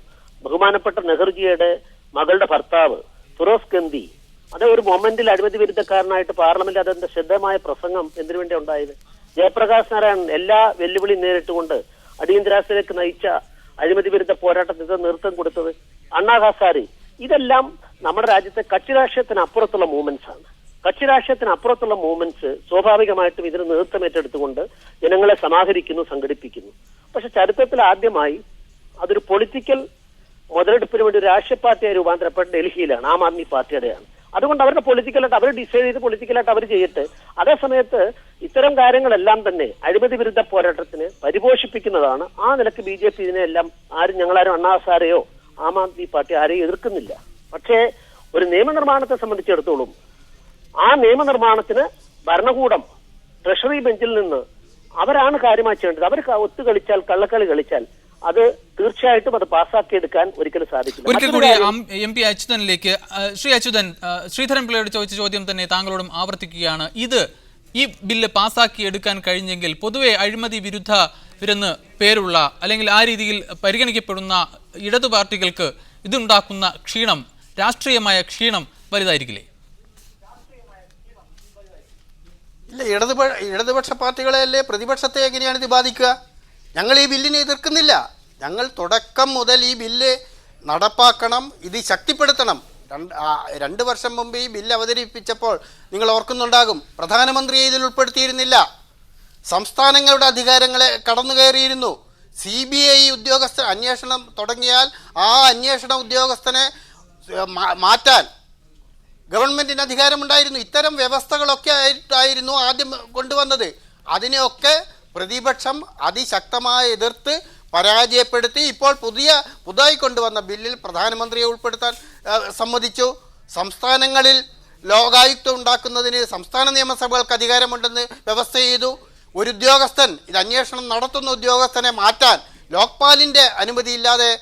ബഹുമാനപ്പെട്ട നെഹ്റുജിയുടെ മകളുടെ ഭർത്താവ് ഫിറോസ് ഗന്ധി, അതേ ഒരു മൊമെന്റിൽ അഴിമതി വിരുദ്ധക്കാരനായിട്ട് പാർലമെന്റിൽ അതിന്റെ ശ്രദ്ധമായ പ്രസംഗം എന്തിനു വേണ്ടി ഉണ്ടായത്? ജയപ്രകാശ് നാരായണൻ എല്ലാ വെല്ലുവിളിയും നേരിട്ടുകൊണ്ട് അടിയന്തരാവസ്ഥയിലേക്ക് നയിച്ച അഴിമതി വിരുദ്ധ പോരാട്ടത്തിന് നേതൃത്വം കൊടുത്തത് അണ്ണാ ഹസാരെ. ഇതെല്ലാം നമ്മുടെ രാജ്യത്തെ കക്ഷി രാഷ്ട്രീയത്തിന് അപ്പുറത്തുള്ള മൂവ്മെന്റ്സ് ആണ്. കക്ഷി രാഷ്ട്രീയത്തിന് അപ്പുറത്തുള്ള മൂവ്മെന്റ്സ് സ്വാഭാവികമായിട്ടും ഇതിന് നേതൃത്വം ഏറ്റെടുത്തുകൊണ്ട് ജനങ്ങളെ സമാഹരിക്കുന്നു, സംഘടിപ്പിക്കുന്നു. പക്ഷെ ചരിത്രത്തിൽ ആദ്യമായി അതൊരു പൊളിറ്റിക്കൽ മുതലെടുപ്പിന് വേണ്ടി ഒരു രാഷ്ട്രീയ പാർട്ടിയായി രൂപാന്തരപ്പെട്ട ഡൽഹിയിലാണ്, ആം ആദ്മി പാർട്ടിയുടെയാണ്. അതുകൊണ്ട് അവരുടെ പൊളിറ്റിക്കലായിട്ട് അവർ ഡിസൈഡ് ചെയ്ത് പൊളിറ്റിക്കലായിട്ട് അവർ ചെയ്യട്ടെ. അതേസമയത്ത് ഇത്തരം കാര്യങ്ങളെല്ലാം തന്നെ അഴിമതി വിരുദ്ധ പോരാട്ടത്തിന് പരിപോഷിപ്പിക്കുന്നതാണ്. ആ നിലക്ക് BJP ഇതിനെല്ലാം ഞങ്ങളാരും അണ്ണാ ഹസാരെയോ ആം ആദ്മി പാർട്ടി ആരെയും എതിർക്കുന്നില്ല. പക്ഷേ ഒരു നിയമനിർമ്മാണത്തെ സംബന്ധിച്ചിടത്തോളം ആ നിയമനിർമ്മാണത്തിന് ഭരണകൂടം ട്രഷറി ബെഞ്ചിൽ നിന്ന് അവരാണ് കാര്യമായി ചെയ്യേണ്ടത്. അവർ ഒത്തുകളിച്ചാൽ, കള്ളക്കളി കളിച്ചാൽ അത് തീർച്ചയായിട്ടും അത് പാസ്സാക്കിയെടുക്കാൻ ഒരിക്കലും സാധിക്കില്ല. ഒരിക്കൽ കൂടി MP അച്യുതനിലേക്ക്. ശ്രീ അച്യുതൻ, ശ്രീധരൻപിള്ളയോട് ചോദിച്ച ചോദ്യം തന്നെ താങ്കളോടും ആവർത്തിക്കുകയാണ്. ഈ ബില്ല് പാസ്സാക്കി എടുക്കാൻ കഴിഞ്ഞെങ്കിൽ പൊതുവെ അഴിമതി വിരുദ്ധരെന്ന് പേരുള്ള അല്ലെങ്കിൽ ആ രീതിയിൽ പരിഗണിക്കപ്പെടുന്ന ഇടതു പാർട്ടികൾക്ക് ഇതുണ്ടാക്കുന്ന ക്ഷീണം, രാഷ്ട്രീയമായ ക്ഷീണം വലുതായിരിക്കില്ലേ? ഇല്ല, ഇടതുപക്ഷ പാർട്ടികളെയല്ലേ പ്രതിപക്ഷത്തെ എങ്ങനെയാണ് ഇത് ബാധിക്കുക? ഞങ്ങൾ ഈ ബില്ലിനെ എതിർക്കുന്നില്ല. ഞങ്ങൾ തുടക്കം മുതൽ ഈ ബില്ല് നടപ്പാക്കണം, ഇത് ശക്തിപ്പെടുത്തണം. 2 വർഷം മുമ്പ് ഈ ബില്ല് അവതരിപ്പിച്ചപ്പോൾ നിങ്ങൾ ഓർക്കുന്നുണ്ടാകും, പ്രധാനമന്ത്രിയെ ഇതിൽ ഉൾപ്പെടുത്തിയിരുന്നില്ല. സംസ്ഥാനങ്ങളുടെ അധികാരങ്ങളെ കടന്നു കയറിയിരുന്നു. CBI ഉദ്യോഗസ്ഥൻ അന്വേഷണം തുടങ്ങിയാൽ ആ അന്വേഷണ ഉദ്യോഗസ്ഥനെ മാറ്റാൻ ഗവൺമെന്റിന് അധികാരമുണ്ടായിരുന്നു. ഇത്തരം വ്യവസ്ഥകളൊക്കെ ആയിരുന്നു ആദ്യം കൊണ്ടുവന്നത്. അതിനെയൊക്കെ പ്രതിപക്ഷം അതിശക്തമായി എതിർത്ത് പരാജയപ്പെടുത്തി. ഇപ്പോൾ പുതുതായി കൊണ്ടുവന്ന ബില്ലിൽ പ്രധാനമന്ത്രിയെ ഉൾപ്പെടുത്താൻ സമ്മതിച്ചു. സംസ്ഥാനങ്ങളിൽ ലോകായുക്തം ഉണ്ടാക്കുന്നതിന് സംസ്ഥാന നിയമസഭകൾക്ക് അധികാരമുണ്ടെന്ന് വ്യവസ്ഥ ചെയ്തു. ഒരു ഉദ്യോഗസ്ഥൻ, ഇത് അന്വേഷണം നടത്തുന്ന ഉദ്യോഗസ്ഥനെ മാറ്റാൻ ലോക്പാലിൻ്റെ അനുമതിയില്ലാതെ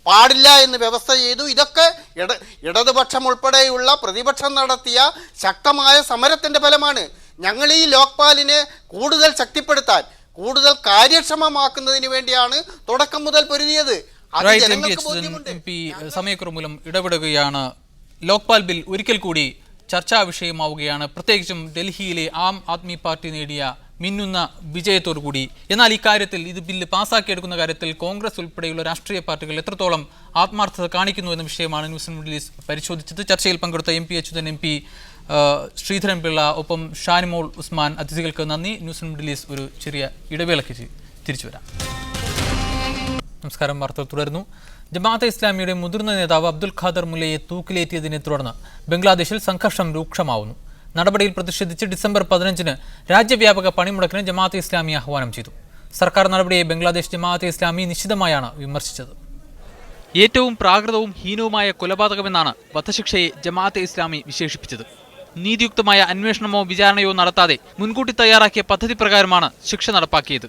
പാടില്ല എന്ന് വ്യവസ്ഥ ചെയ്തു. ഇതൊക്കെ ഇടതുപക്ഷം ഉൾപ്പെടെയുള്ള പ്രതിപക്ഷം നടത്തിയ ശക്തമായ സമരത്തിൻ്റെ ഫലമാണ്. ഞങ്ങൾ ഈ ലോക്പാലിനെ കൂടുതൽ ശക്തിപ്പെടുത്താൻ, കൂടുതൽ കാര്യക്ഷമമാക്കുന്നതിന് വേണ്ടിയാണ് തുടക്കം മുതൽ പൊരുതിയത്. സമയക്കുറവ് മൂലം ഇടപെടുകയാണ്. ലോക്പാൽ ബിൽ ഒരിക്കൽ കൂടി ചർച്ചാ വിഷയമാവുകയാണ്. പ്രത്യേകിച്ചും ഡൽഹിയിലെ ആം ആദ്മി പാർട്ടി നേടിയ മിന്നുന്ന വിജയത്തോടു കൂടി. എന്നാൽ ഇക്കാര്യത്തിൽ ഇത് ബില്ല് പാസ്സാക്കിയെടുക്കുന്ന കാര്യത്തിൽ കോൺഗ്രസ് ഉൾപ്പെടെയുള്ള രാഷ്ട്രീയ പാർട്ടികൾ എത്രത്തോളം ആത്മാർത്ഥത കാണിക്കുന്നു എന്ന വിഷയമാണ് ന്യൂസ് മിഡിൽ ഈസ്റ്റ് പരിശോധിച്ചത്. ചർച്ചയിൽ പങ്കെടുത്ത MP അച്യുതൻ, MP ശ്രീധരൻപിള്ള, ഒപ്പം ഷാനിമോൾ ഉസ്മാൻ, അതിഥികൾക്ക് നന്ദി. ന്യൂസ് മിഡിൽ ഈസ്റ്റ് ഒരു ചെറിയ ഇടവേളയ്ക്ക് തിരിച്ചു വരാം. നമസ്കാരം. വാർത്തകൾ തുടരുന്നു. ജമാഅത്തെ ഇസ്ലാമിയുടെ മുതിർന്ന നേതാവ് അബ്ദുൽ ഖാദർ മുല്ലയെ തൂക്കിലേറ്റിയതിനെ തുടർന്ന് ബംഗ്ലാദേശിൽ സംഘർഷം രൂക്ഷമാവുന്നു. നടപടിയിൽ പ്രതിഷേധിച്ച് ഡിസംബർ 15-ന് രാജ്യവ്യാപക പണിമുടക്കിന് ജമാഅത്തെ ഇസ്ലാമി ആഹ്വാനം ചെയ്തു. സർക്കാർ നടപടിയെ ബംഗ്ലാദേശ് ജമാഅത്തെ ഇസ്ലാമി നിശിതമായാണ് വിമർശിച്ചത്. ഏറ്റവും പ്രാകൃതവും ഹീനവുമായ കൊലപാതകമെന്നാണ് വധശിക്ഷയെ ജമാഅത്തെ ഇസ്ലാമി വിശേഷിപ്പിച്ചത്. നീതിയുക്തമായ അന്വേഷണമോ വിചാരണയോ നടത്താതെ മുൻകൂട്ടി തയ്യാറാക്കിയ പദ്ധതി പ്രകാരമാണ് ശിക്ഷ നടപ്പാക്കിയത്.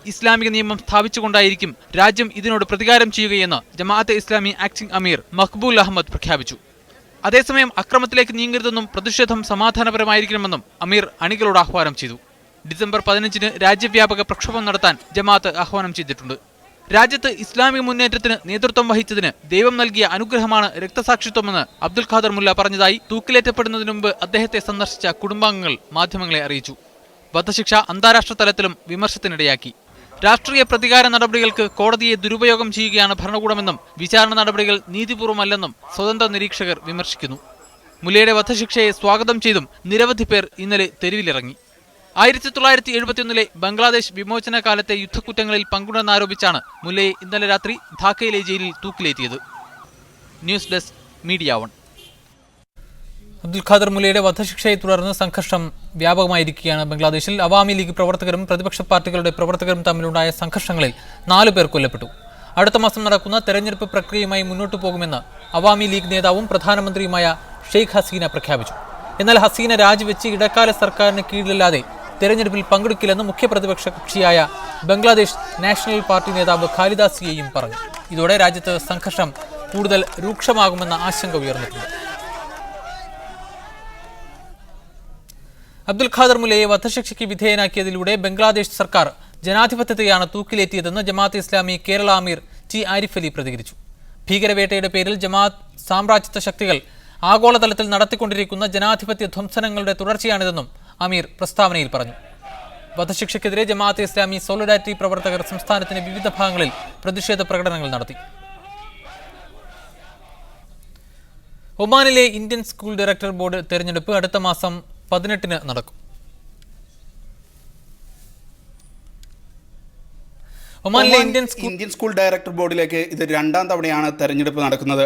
ഇസ്ലാമിക നിയമം സ്ഥാപിച്ചുകൊണ്ടായിരിക്കും രാജ്യം ഇതിനോട് പ്രതികാരം ചെയ്യുകയെന്ന് ജമാഅത്തെ ഇസ്ലാമി ആക്ടിംഗ് അമീർ മഖ്ബൂൽ അഹമ്മദ് പ്രഖ്യാപിച്ചു. അതേസമയം അക്രമത്തിലേക്ക് നീങ്ങരുതെന്നും പ്രതിഷേധം സമാധാനപരമായിരിക്കണമെന്നും അമീർ അണികളോട് ആഹ്വാനം ചെയ്തു. ഡിസംബർ 15-ന് രാജ്യവ്യാപക പ്രക്ഷോഭം നടത്താൻ ജമാഅത്ത് ആഹ്വാനം ചെയ്തിട്ടുണ്ട്. രാജ്യത്ത് ഇസ്ലാമിക മുന്നേറ്റത്തിന് നേതൃത്വം വഹിച്ചതിന് ദൈവം നൽകിയ അനുഗ്രഹമാണ് രക്തസാക്ഷിത്വമെന്ന് അബ്ദുൽ ഖാദർ മുല്ല പറഞ്ഞതായി തൂക്കിലേറ്റപ്പെടുന്നതിന് മുമ്പ് അദ്ദേഹത്തെ സന്ദർശിച്ച കുടുംബാംഗങ്ങൾ മാധ്യമങ്ങളെ അറിയിച്ചു. വധശിക്ഷ അന്താരാഷ്ട്ര തലത്തിലും വിമർശനത്തിനിടയാക്കി. രാഷ്ട്രീയ പ്രതികാര നടപടികൾക്ക് കോടതിയെ ദുരുപയോഗം ചെയ്യുകയാണ് ഭരണകൂടമെന്നും വിചാരണ നടപടികൾ നീതിപൂർവമല്ലെന്നും സ്വതന്ത്ര നിരീക്ഷകർ വിമർശിക്കുന്നു. മുല്ലയുടെ വധശിക്ഷയെ സ്വാഗതം ചെയ്തും നിരവധി പേർ ഇന്നലെ തെരുവിലിറങ്ങി. 1971 ബംഗ്ലാദേശ് വിമോചന കാലത്തെ യുദ്ധക്കുറ്റങ്ങളിൽ പങ്കുണ്ടെന്നാരോപിച്ചാണ് മുല്ലയെ ഇന്നലെ രാത്രി ധാക്കയിലെ ജയിലിൽ തൂക്കിലേറ്റിയത്. News desk media 1. Abdul Khader മുല്ലയുടെ വധശിക്ഷയെ തുടർന്ന് സംഘർഷം വ്യാപകമായിരിക്കുകയാണ് ബംഗ്ലാദേശിൽ. അവാമി ലീഗ് പ്രവർത്തകരും പ്രതിപക്ഷ പാർട്ടികളുടെ പ്രവർത്തകരും തമ്മിലുണ്ടായ സംഘർഷങ്ങളിൽ 4 പേർ കൊല്ലപ്പെട്ടു. അടുത്ത മാസം നടക്കുന്ന തെരഞ്ഞെടുപ്പ് പ്രക്രിയയുമായി മുന്നോട്ടു പോകുമെന്ന് അവാമി ലീഗ് നേതാവും പ്രധാനമന്ത്രിയുമായ ഷെയ്ഖ് ഹസീന പ്രഖ്യാപിച്ചു. എന്നാൽ ഹസീന രാജിവെച്ച് ഇടക്കാല സർക്കാരിന് കീഴിലല്ലാതെ തെരഞ്ഞെടുപ്പിൽ പങ്കെടുക്കില്ലെന്ന് മുഖ്യ പ്രതിപക്ഷ കക്ഷിയായ ബംഗ്ലാദേശ് നാഷണൽ പാർട്ടി നേതാവ് ഖാലിദ സിയയും പറഞ്ഞു. ഇതോടെ രാജ്യത്ത് സംഘർഷം കൂടുതൽ രൂക്ഷമാകുമെന്ന ആശങ്ക ഉയർന്നിട്ടുണ്ട്. അബ്ദുൽ ഖാദർ മുല്ലയെ വധശിക്ഷയ്ക്ക് വിധേയനാക്കിയതിലൂടെ ബംഗ്ലാദേശ് സർക്കാർ ജനാധിപത്യത്തെയാണ് തൂക്കിലേറ്റിയതെന്ന് ജമാഅത്ത് ഇസ്ലാമി കേരള അമീർ ടി ആരിഫ് അലി പ്രതികരിച്ചു. ഭീകരവേട്ടയുടെ പേരിൽ ജമാഅത്ത് സാമ്രാജ്യത്വ ശക്തികൾ ആഗോളതലത്തിൽ നടത്തിക്കൊണ്ടിരിക്കുന്ന ജനാധിപത്യ ധ്വംസനങ്ങളുടെ തുടർച്ചയാണിതെന്നും അമീർ പ്രസ്താവനയിൽ പറഞ്ഞു. വധശിക്ഷയ്ക്കെതിരെ ജമാഅത്തെ ഇസ്ലാമി സോളിഡാരിറ്റി പ്രവർത്തകർ സംസ്ഥാനത്തിന്റെ വിവിധ ഭാഗങ്ങളിൽ പ്രതിഷേധ പ്രകടനങ്ങൾ നടത്തി. ഒമാനിലെ ഇന്ത്യൻ സ്കൂൾ ഡയറക്ടർ ബോർഡ് തെരഞ്ഞെടുപ്പ് അടുത്ത മാസം 18-ന് നടക്കും. ഒമാനിലെ ഇന്ത്യൻ സ്കൂൾ ഡയറക്ടർ ബോർഡിലേക്ക് ഇത് 2ാം തവണയാണ് തെരഞ്ഞെടുപ്പ് നടക്കുന്നത്.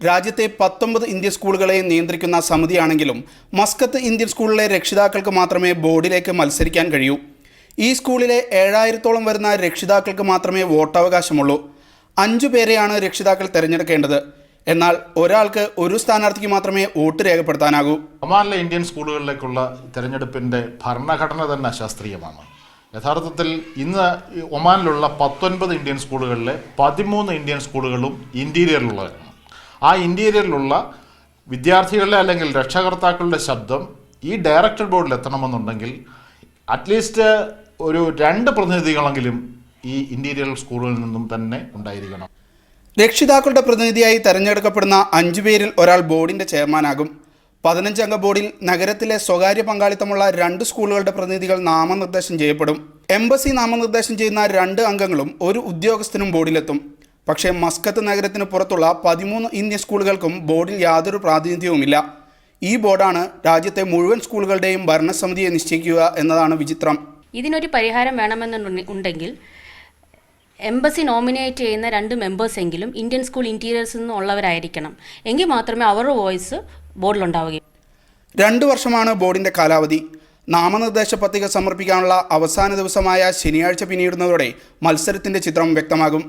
രാജ്യത്തെ 19 ഇന്ത്യൻ സ്കൂളുകളെ നിയന്ത്രിക്കുന്ന സമിതിയാണെങ്കിലും മസ്കത്ത് ഇന്ത്യൻ സ്കൂളിലെ രക്ഷിതാക്കൾക്ക് മാത്രമേ ബോർഡിലേക്ക് മത്സരിക്കാൻ കഴിയൂ. ഈ സ്കൂളിലെ 7000-ഓളം വരുന്ന രക്ഷിതാക്കൾക്ക് മാത്രമേ വോട്ടവകാശമുള്ളൂ. 5 പേരെയാണ് രക്ഷിതാക്കൾ തിരഞ്ഞെടുക്കേണ്ടത്. എന്നാൽ ഒരാൾക്ക് ഒരു സ്ഥാനാർത്ഥിക്ക് മാത്രമേ വോട്ട് രേഖപ്പെടുത്താനാകൂ. ഒമാനിലെ ഇന്ത്യൻ സ്കൂളുകളിലേക്കുള്ള തെരഞ്ഞെടുപ്പിൻ്റെ ഭരണഘടന തന്നെ അശാസ്ത്രീയമാണ്. യഥാർത്ഥത്തിൽ ഇന്ന് ഒമാനിലുള്ള 19 ഇന്ത്യൻ സ്കൂളുകളിലെ 13 ഇന്ത്യൻ സ്കൂളുകളും ഇൻറ്റീരിയറിലുള്ളതാണ്. ആ ഇൻറ്റീരിയറിലുള്ള വിദ്യാർത്ഥികളുടെ അല്ലെങ്കിൽ രക്ഷകർത്താക്കളുടെ ശബ്ദം ഈ ഡയറക്ടർ ബോർഡിൽ എത്തണമെന്നുണ്ടെങ്കിൽ അറ്റ്ലീസ്റ്റ് ഒരു 2 പ്രതിനിധികളെങ്കിലും ഈ ഇൻറ്റീരിയർ സ്കൂളുകളിൽ നിന്നും തന്നെ ഉണ്ടായിരിക്കണം. രക്ഷിതാക്കളുടെ പ്രതിനിധിയായി തെരഞ്ഞെടുക്കപ്പെടുന്ന 5 പേരിൽ ഒരാൾ ബോർഡിൻ്റെ ചെയർമാനാകും. 15 അംഗ ബോർഡിൽ നഗരത്തിലെ സ്വകാര്യ പങ്കാളിത്തമുള്ള 2 സ്കൂളുകളുടെ പ്രതിനിധികൾ നാമനിർദ്ദേശം ചെയ്യപ്പെടും. എംബസി നാമനിർദ്ദേശം ചെയ്യുന്ന 2 അംഗങ്ങളും ഒരു ഉദ്യോഗസ്ഥനും ബോർഡിലെത്തും. പക്ഷേ മസ്കത്ത് നഗരത്തിന് പുറത്തുള്ള 13 ഇന്ത്യൻ സ്കൂളുകൾക്കും ബോർഡിൽ യാതൊരു പ്രാതിനിധ്യവുമില്ല. ഈ ബോർഡാണ് രാജ്യത്തെ മുഴുവൻ സ്കൂളുകളുടെയും ഭരണസമിതിയെ നിശ്ചയിക്കുക എന്നതാണ് വിചിത്രം. ഇതിനൊരു പരിഹാരം വേണമെന്നുണ്ടെങ്കിൽ എംബസി നോമിനേറ്റ് ചെയ്യുന്ന 2 മെമ്പേഴ്സെങ്കിലും ഇന്ത്യൻ സ്കൂൾ ഇൻറ്റീരിയേഴ്സിൽ നിന്നുള്ളവരായിരിക്കണം. എങ്കിൽ മാത്രമേ അവരുടെ വോയിസ് ബോർഡിലുണ്ടാവുകയുള്ളൂ. 2 വർഷമാണ് ബോർഡിൻ്റെ കാലാവധി. നാമനിർദ്ദേശ പത്രിക സമർപ്പിക്കാനുള്ള അവസാന ദിവസമായ ശനിയാഴ്ച പിന്നിടുന്നതോടെ മത്സരത്തിൻ്റെ ചിത്രം വ്യക്തമാകും.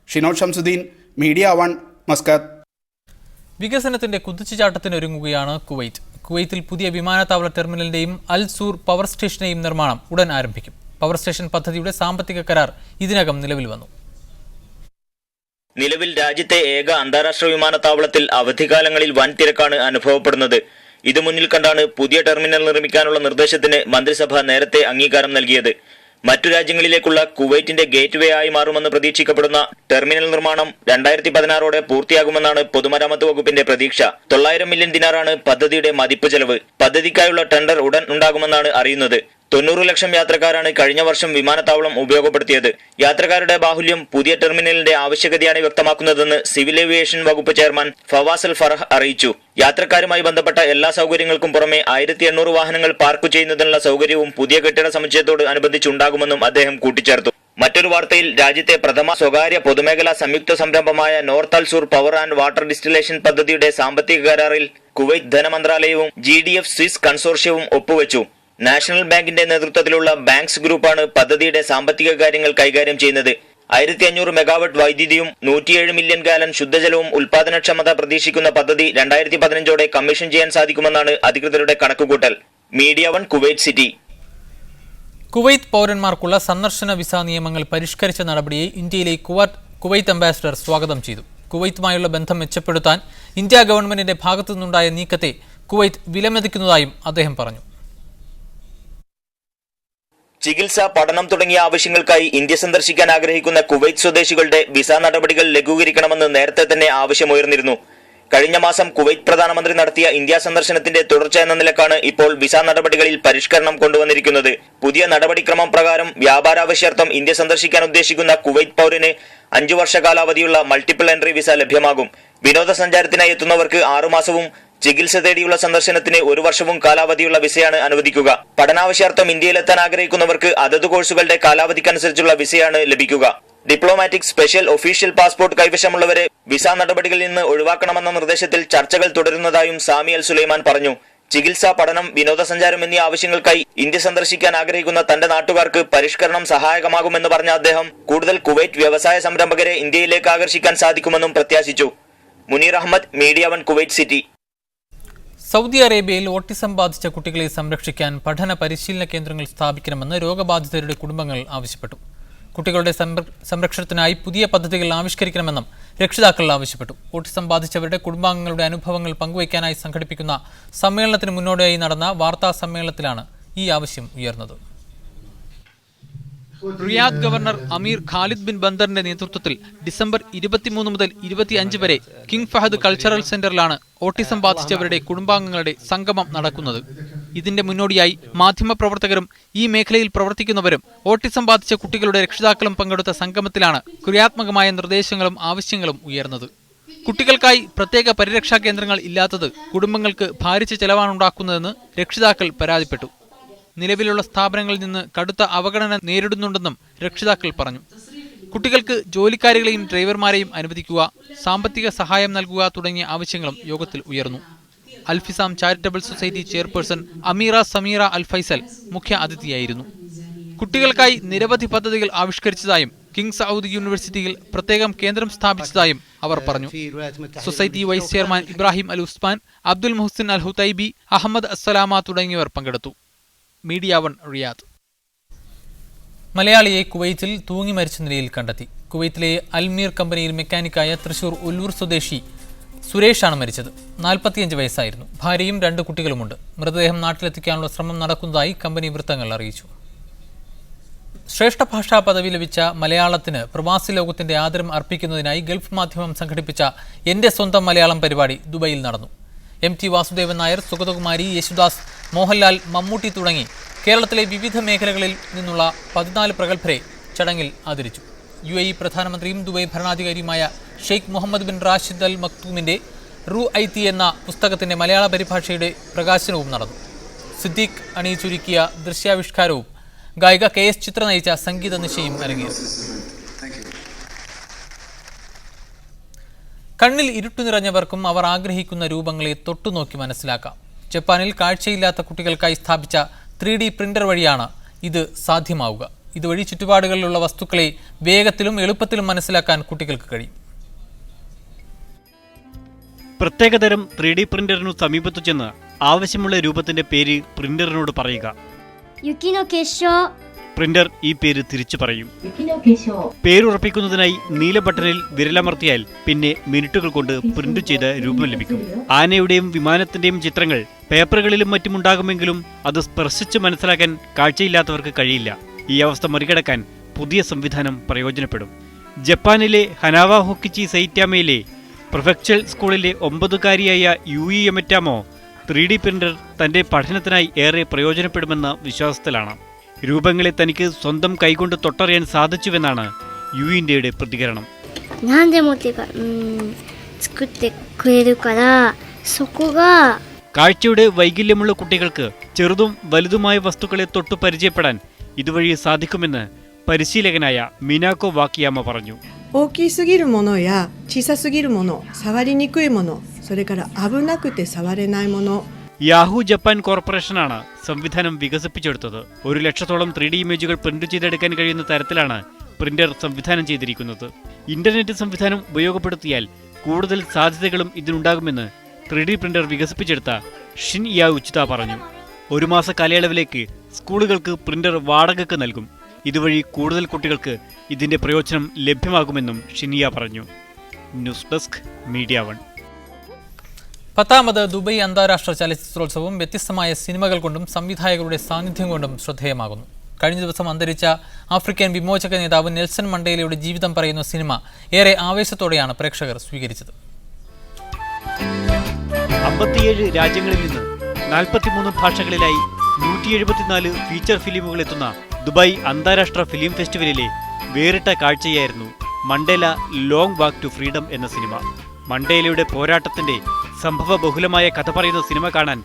Shinod Shamsuddin, media 1, Muscat. വികസനത്തിന്റെ കുതിച്ചുചാട്ടത്തിനൊരുങ്ങുകയാണ് കുവൈറ്റ്. കുവൈത്തിൽ പുതിയ വിമാനത്താവള ടെർമിനലിന്റെയും അൽ സൂർ പവർ സ്റ്റേഷനെയും നിർമ്മാണം ഉടൻ ആരംഭിക്കും. പവർ സ്റ്റേഷൻ പദ്ധതിയുടെ സാമ്പത്തിക കരാർ ഇതിനകം നിലവിൽ വന്നു. നിലവിൽ രാജ്യത്തെ ഏക അന്താരാഷ്ട്ര വിമാനത്താവളത്തിൽ അവധിക്കാലങ്ങളിൽ വൻ തിരക്കാണ് അനുഭവപ്പെടുന്നത്. ഇത് മുന്നിൽ കണ്ടാണ് പുതിയ ടെർമിനൽ നിർമ്മിക്കാനുള്ള നിർദ്ദേശത്തിന് മന്ത്രിസഭ നേരത്തെ അംഗീകാരം നൽകിയത്. മറ്റു രാജ്യങ്ങളിലേക്കുള്ള കുവൈറ്റിന്റെ ഗേറ്റ് വേ ആയി മാറുമെന്ന് പ്രതീക്ഷിക്കപ്പെടുന്ന ടെർമിനൽ നിർമ്മാണം 2016 പൂർത്തിയാകുമെന്നാണ് പൊതുമരാമത്ത് വകുപ്പിന്റെ പ്രതീക്ഷ. 900 മില്യൺ ദിനാറാണ് പദ്ധതിയുടെ മതിപ്പ് ചെലവ്. പദ്ധതിക്കായുള്ള ടെൻഡർ ഉടൻ ഉണ്ടാകുമെന്നാണ് അറിയുന്നത്. 90 ലക്ഷം യാത്രക്കാരാണ് കഴിഞ്ഞ വർഷം വിമാനത്താവളം ഉപയോഗപ്പെടുത്തിയത്. യാത്രക്കാരുടെ ബാഹുല്യം പുതിയ ടെർമിനലിന്റെ ആവശ്യകതയാണ് വ്യക്തമാക്കുന്നതെന്ന് സിവിൽ ഏവിയേഷൻ വകുപ്പ് ചെയർമാൻ ഫവാസ് അൽ ഫറഹ് അറിയിച്ചു. യാത്രക്കാരുമായി ബന്ധപ്പെട്ട എല്ലാ സൗകര്യങ്ങൾക്കും പുറമെ 1800 വാഹനങ്ങൾ പാർക്ക് ചെയ്യുന്നതിനുള്ള സൗകര്യവും പുതിയ കെട്ടിട സമുച്ചയത്തോട് അനുബന്ധിച്ചുണ്ടാകുമെന്നും അദ്ദേഹം കൂട്ടിച്ചേർത്തു. മറ്റൊരു വാർത്തയിൽ രാജ്യത്തെ പ്രഥമ സ്വകാര്യ പൊതുമേഖലാ സംയുക്ത സംരംഭമായ North Al Zour power and water distillation പദ്ധതിയുടെ സാമ്പത്തിക കരാറിൽ കുവൈറ്റ് ധനമന്ത്രാലയവും GDF സ്വിസ് കൺസോർഷ്യവും ഒപ്പുവെച്ചു. നാഷണൽ ബാങ്കിന്റെ നേതൃത്വത്തിലുള്ള ബാങ്ക്സ് ഗ്രൂപ്പാണ് പദ്ധതിയുടെ സാമ്പത്തിക കാര്യങ്ങൾ കൈകാര്യം ചെയ്യുന്നത്. 1500 മെഗാവാട്ട് വൈദ്യുതിയും 107 മില്യൺ ഗാലൻ ശുദ്ധജലവും ഉൽപാദനക്ഷമത പ്രതീക്ഷിക്കുന്ന പദ്ധതി 2015ഓടെ കമ്മീഷൻ ചെയ്യാൻ സാധിക്കുമെന്നാണ് അധികൃതരുടെ കണക്കുകൂട്ടൽ. Media 1, Kuwait city. കുവൈത്ത് പൗരന്മാർക്കുള്ള സന്ദർശന വിസ നിയമങ്ങൾ പരിഷ്കരിച്ച നടപടിയെ ഇന്ത്യയിലെ കുവൈത്ത് അംബാസിഡർ സ്വാഗതം ചെയ്തു. കുവൈത്തുമായുള്ള ബന്ധം മെച്ചപ്പെടുത്താൻ ഇന്ത്യ ഗവൺമെന്റിന്റെ ഭാഗത്തുനിന്നുണ്ടായ നീക്കത്തെ കുവൈത്ത് വിലമതിക്കുന്നതായും അദ്ദേഹം പറഞ്ഞു. ചികിത്സ, പഠനം തുടങ്ങിയ ആവശ്യങ്ങൾക്കായി ഇന്ത്യ സന്ദർശിക്കാൻ ആഗ്രഹിക്കുന്ന കുവൈറ്റ് സ്വദേശികളുടെ വിസ നടപടികൾ ലഘൂകരിക്കണമെന്ന് നേരത്തെ തന്നെ ആവശ്യമുയർന്നിരുന്നു. കഴിഞ്ഞ മാസം കുവൈറ്റ് പ്രധാനമന്ത്രി നടത്തിയ ഇന്ത്യ സന്ദർശനത്തിന്റെ തുടർച്ച എന്ന നിലക്കാണ് ഇപ്പോൾ വിസ നടപടികളിൽ പരിഷ്കരണം കൊണ്ടുവന്നിരിക്കുന്നത്. പുതിയ നടപടിക്രമം പ്രകാരം വ്യാപാരാവശ്യാർത്ഥം ഇന്ത്യ സന്ദർശിക്കാൻ ഉദ്ദേശിക്കുന്ന കുവൈറ്റ് പൗരന് 5 വർഷ കാലാവധിയുള്ള മൾട്ടിപ്പിൾ എൻട്രി വിസ ലഭ്യമാകും. വിനോദസഞ്ചാരത്തിനായി എത്തുന്നവർക്ക് 6 മാസവും ചികിത്സ തേടിയുള്ള സന്ദർശനത്തിന് 1 വർഷവും കാലാവധിയുള്ള വിസയാണ് അനുവദിക്കുക. പഠനാവശ്യാർത്ഥം ഇന്ത്യയിലെത്താൻ ആഗ്രഹിക്കുന്നവർക്ക് അതത് കോഴ്സുകളുടെ കാലാവധിക്കനുസരിച്ചുള്ള വിസയാണ് ലഭിക്കുക. ഡിപ്ലോമാറ്റിക്, സ്പെഷ്യൽ, ഒഫീഷ്യൽ പാസ്പോർട്ട് കൈവശമുള്ളവരെ വിസ നടപടികളിൽ നിന്ന് ഒഴിവാക്കണമെന്ന നിർദ്ദേശത്തിൽ ചർച്ചകൾ തുടരുന്നതായും സാമി അൽ സുലൈമാൻ പറഞ്ഞു. ചികിത്സ, പഠനം, വിനോദസഞ്ചാരം എന്നീ ആവശ്യങ്ങൾക്കായി ഇന്ത്യ സന്ദർശിക്കാൻ ആഗ്രഹിക്കുന്ന തന്റെ നാട്ടുകാർക്ക് പരിഷ്കരണം സഹായകമാകുമെന്ന് പറഞ്ഞ അദ്ദേഹം കൂടുതൽ കുവൈറ്റ് വ്യവസായ സംരംഭകരെ ഇന്ത്യയിലേക്ക് ആകർഷിക്കാൻ സാധിക്കുമെന്നും പ്രത്യാശിച്ചു. Muneer Ahmed, media 1, Kuwait city. Saudi അറേബ്യയിൽ ഓട്ടിസം ബാധിച്ച കുട്ടികളെ സംരക്ഷിക്കാൻ പഠന പരിശീലന കേന്ദ്രങ്ങൾ സ്ഥാപിക്കണമെന്ന് രോഗബാധിതരുടെ കുടുംബങ്ങൾ ആവശ്യപ്പെട്ടു. കുട്ടികളുടെ സംരക്ഷണത്തിനായി പുതിയ പദ്ധതികൾ ആവിഷ്കരിക്കണമെന്നും രക്ഷിതാക്കൾ ആവശ്യപ്പെട്ടു. ഓട്ടിസം ബാധിച്ചവരുടെ കുടുംബാംഗങ്ങളുടെ അനുഭവങ്ങൾ പങ്കുവയ്ക്കാനായി സംഘടിപ്പിക്കുന്ന സമ്മേളനത്തിന് മുന്നോടിയായി നടന്ന വാർത്താ സമ്മേളനത്തിലാണ് ഈ ആവശ്യം ഉയർന്നത്. Riyadh governor Amir Khalid bin ബന്ദറിന്റെ നേതൃത്വത്തിൽ ഡിസംബർ 23 മുതൽ 25 വരെ കിങ് ഫഹദ് കൾച്ചറൽ സെന്ററിലാണ് ഓട്ടിസം ബാധിച്ചവരുടെ കുടുംബാംഗങ്ങളുടെ സംഗമം നടക്കുന്നത്. ഇതിന്റെ മുന്നോടിയായി മാധ്യമപ്രവർത്തകരും ഈ മേഖലയിൽ പ്രവർത്തിക്കുന്നവരും ഓട്ടിസം ബാധിച്ച കുട്ടികളുടെ രക്ഷിതാക്കളും പങ്കെടുത്ത സംഗമത്തിലാണ് ക്രിയാത്മകമായ നിർദ്ദേശങ്ങളും ആവശ്യങ്ങളും ഉയർന്നത്. കുട്ടികൾക്കായി പ്രത്യേക പരിരക്ഷാ കേന്ദ്രങ്ങൾ ഇല്ലാത്തത് കുടുംബങ്ങൾക്ക് ഭാരിച്ച ചെലവാണുണ്ടാക്കുന്നതെന്ന് രക്ഷിതാക്കൾ പരാതിപ്പെട്ടു. നിലവിലുള്ള സ്ഥാപനങ്ങളിൽ നിന്ന് കടുത്ത അവഗണന നേരിടുന്നുണ്ടെന്നും രക്ഷിതാക്കൾ പറഞ്ഞു. കുട്ടികൾക്ക് ജോലിക്കാരികളെയും ഡ്രൈവർമാരെയും അനുവദിക്കുക, സാമ്പത്തിക സഹായം നൽകുക തുടങ്ങിയ ആവശ്യങ്ങളും യോഗത്തിൽ ഉയർന്നു. Alfisam charitable society chairperson Ameera Sameera Al Faisal മുഖ്യ അതിഥിയായിരുന്നു. കുട്ടികൾക്കായി നിരവധി പദ്ധതികൾ ആവിഷ്കരിച്ചതായും കിങ് സൗദ് യൂണിവേഴ്സിറ്റിയിൽ പ്രത്യേകം കേന്ദ്രം സ്ഥാപിച്ചതായും അവർ പറഞ്ഞു. സൊസൈറ്റി വൈസ് ചെയർമാൻ ഇബ്രാഹിം അൽ ഉസ്മാൻ, അബ്ദുൽ മുഹ്സിൻ അൽ ഹുതൈബി, അഹമ്മദ് അസ്സലാമ തുടങ്ങിയവർ പങ്കെടുത്തു. Media 1, Riyadh. മലയാളിയെ കുവൈറ്റിൽ തൂങ്ങി മരിച്ച നിലയിൽ കണ്ടെത്തി. കുവൈറ്റിലെ അൽമീർ കമ്പനിയിൽ മെക്കാനിക്കായ തൃശൂർ ഉല്ലൂർ സ്വദേശി സുരേഷാണ് മരിച്ചത്. 45 വയസ്സായിരുന്നു. ഭാര്യയും 2 കുട്ടികളുമുണ്ട്. മൃതദേഹം നാട്ടിലെത്തിക്കാനുള്ള ശ്രമം നടക്കുന്നതായി കമ്പനി വൃത്തങ്ങൾ അറിയിച്ചു. ശ്രേഷ്ഠ ഭാഷാ പദവി ലഭിച്ച മലയാളത്തിന് പ്രവാസി ലോകത്തിന്റെ ആദരം അർപ്പിക്കുന്നതിനായി ഗൾഫ് മാധ്യമം സംഘടിപ്പിച്ച എന്റെ സ്വന്തം മലയാളം പരിപാടി ദുബൈയിൽ നടന്നു. MT വാസുദേവൻ നായർ, സുഗതകുമാരി, യേശുദാസ്, മോഹൻലാൽ, മമ്മൂട്ടി തുടങ്ങി കേരളത്തിലെ വിവിധ മേഖലകളിൽ നിന്നുള്ള 14 പ്രഗത്ഭരെ ചടങ്ങിൽ ആദരിച്ചു. UAE പ്രധാനമന്ത്രിയും ദുബൈ ഭരണാധികാരിയുമായ Sheikh Mohammed bin Rashid Al മക്തൂമിന്റെ റൂ ഐത്തി എന്ന പുസ്തകത്തിന്റെ മലയാള പരിഭാഷയുടെ പ്രകാശനവും നടന്നു. സിദ്ദീഖ് അണിയിച്ചൊരുക്കിയ ദൃശ്യാവിഷ്കാരവും ഗായിക KS ചിത്ര നയിച്ച സംഗീത നിശയും അരങ്ങേറി. കണ്ണിൽ ഇരുട്ടു നിറഞ്ഞവർക്കും അവർ ആഗ്രഹിക്കുന്ന രൂപങ്ങളെ തൊട്ടുനോക്കി മനസ്സിലാക്കാം. ജപ്പാനിൽ കാഴ്ചയില്ലാത്ത കുട്ടികൾക്കായി സ്ഥാപിച്ച 3D പ്രിന്റർ വഴിയാണ് ഇത് സാധ്യമാവുക. ഇതുവഴി ചുറ്റുപാടുകളിലുള്ള വസ്തുക്കളെ വേഗത്തിലും എളുപ്പത്തിലും മനസ്സിലാക്കാൻ കുട്ടികൾക്ക് കഴിയും. പ്രത്യേകതരം 3D പ്രിന്ററിനു സമീപത്തു ചെന്ന് ആവശ്യമുള്ള രൂപത്തിന്റെ പേര് പ്രിന്ററിനോട് പറയുക. പ്രിന്റർ ഈ പേര് തിരിച്ചു പറയും. പേരുറപ്പിക്കുന്നതിനായി നീല ബട്ടണിൽ വിരലമർത്തിയാൽ പിന്നെ മിനിറ്റുകൾ കൊണ്ട് പ്രിന്റ് ചെയ്ത രൂപം ലഭിക്കും. ആനയുടെയും വിമാനത്തിന്റെയും ചിത്രങ്ങൾ പേപ്പറുകളിലും മറ്റുമുണ്ടാകുമെങ്കിലും അത് സ്പർശിച്ച് മനസ്സിലാക്കാൻ കാഴ്ചയില്ലാത്തവർക്ക് കഴിയില്ല. ഈ അവസ്ഥ മറികടക്കാൻ പുതിയ സംവിധാനം പ്രയോജനപ്പെടും. ജപ്പാനിലെ ഹനാവ ഹോക്കിച്ചി സൈറ്റാമയിലെ പ്രൊഫെക്ച്വൽ സ്കൂളിലെ 9-കാരിയായ യൂയി യമറ്റാമോ 3D പ്രിന്റർ തന്റെ പഠനത്തിനായി ഏറെ പ്രയോജനപ്പെടുമെന്ന വിശ്വാസത്തിലാണ്. രൂപങ്ങളെ തനിക്ക് സ്വന്തം കൈകൊണ്ട് തൊട്ടറിയാൻ സാധിച്ചുവെന്നാണ് യുഇന്ത്യയുടെ പ്രതികരണം. കാഴ്ചയുടെ വൈകല്യമുള്ള കുട്ടികൾക്ക് ചെറുതും വലുതുമായ വസ്തുക്കളെ തൊട്ടു പരിചയപ്പെടാൻ ഇതുവഴി സാധിക്കുമെന്ന് പരിശീലകനായ മിനാക്കോ വാക്കിയാമ പറഞ്ഞു. യാഹു ജപ്പാൻ കോർപ്പറേഷനാണ് സംവിധാനം വികസിപ്പിച്ചെടുത്തത്. 100,000-ഓളം 3D ഇമേജുകൾ പ്രിന്റ് ചെയ്തെടുക്കാൻ കഴിയുന്ന തരത്തിലാണ് പ്രിന്റർ സംവിധാനം ചെയ്തിരിക്കുന്നത്. ഇന്റർനെറ്റ് സംവിധാനം ഉപയോഗപ്പെടുത്തിയാൽ കൂടുതൽ സാധ്യതകളും ഇതിനുണ്ടാകുമെന്ന് 3D പ്രിന്റർ വികസിപ്പിച്ചെടുത്ത ഷിൻ യാ ഉച്ചിത പറഞ്ഞു. 1 മാസ കാലയളവിലേക്ക് സ്കൂളുകൾക്ക് പ്രിന്റർ വാടകയ്ക്ക് നൽകും. ഇതുവഴി കൂടുതൽ കുട്ടികൾക്ക് ഇതിന്റെ പ്രയോജനം ലഭ്യമാകുമെന്നും ഷിനിയ പറഞ്ഞു. News desk, media 1. 10ാമത് ദുബൈ അന്താരാഷ്ട്ര ചലച്ചിത്രോത്സവം വ്യത്യസ്തമായ സിനിമകൾ കൊണ്ടും സംവിധായകരുടെ സാന്നിധ്യം കൊണ്ടും ശ്രദ്ധേയമാകുന്നു. കഴിഞ്ഞ ദിവസം അന്തരിച്ച ആഫ്രിക്കൻ വിമോചക നേതാവ് നെൽസൺ മണ്ടേലയുടെ ജീവിതം പറയുന്ന സിനിമ ഏറെ ആവേശത്തോടെയാണ് പ്രേക്ഷകർ സ്വീകരിച്ചത്. 57 രാജ്യങ്ങളിൽ നിന്ന് 43 ഭാഷകളിലായി 174 ഫീച്ചർ ഫിലിമുകൾ എത്തുന്ന ദുബായ് അന്താരാഷ്ട്ര ഫിലിം ഫെസ്റ്റിവലിലെ വേറിട്ട കാഴ്ചയായിരുന്നു Mandela long walk to freedom എന്ന സിനിമ. മണ്ടേലയുടെ പോരാട്ടത്തിന്റെ സംഭവബഹുലമായ കഥ പറയുന്ന സിനിമ കാണാൻ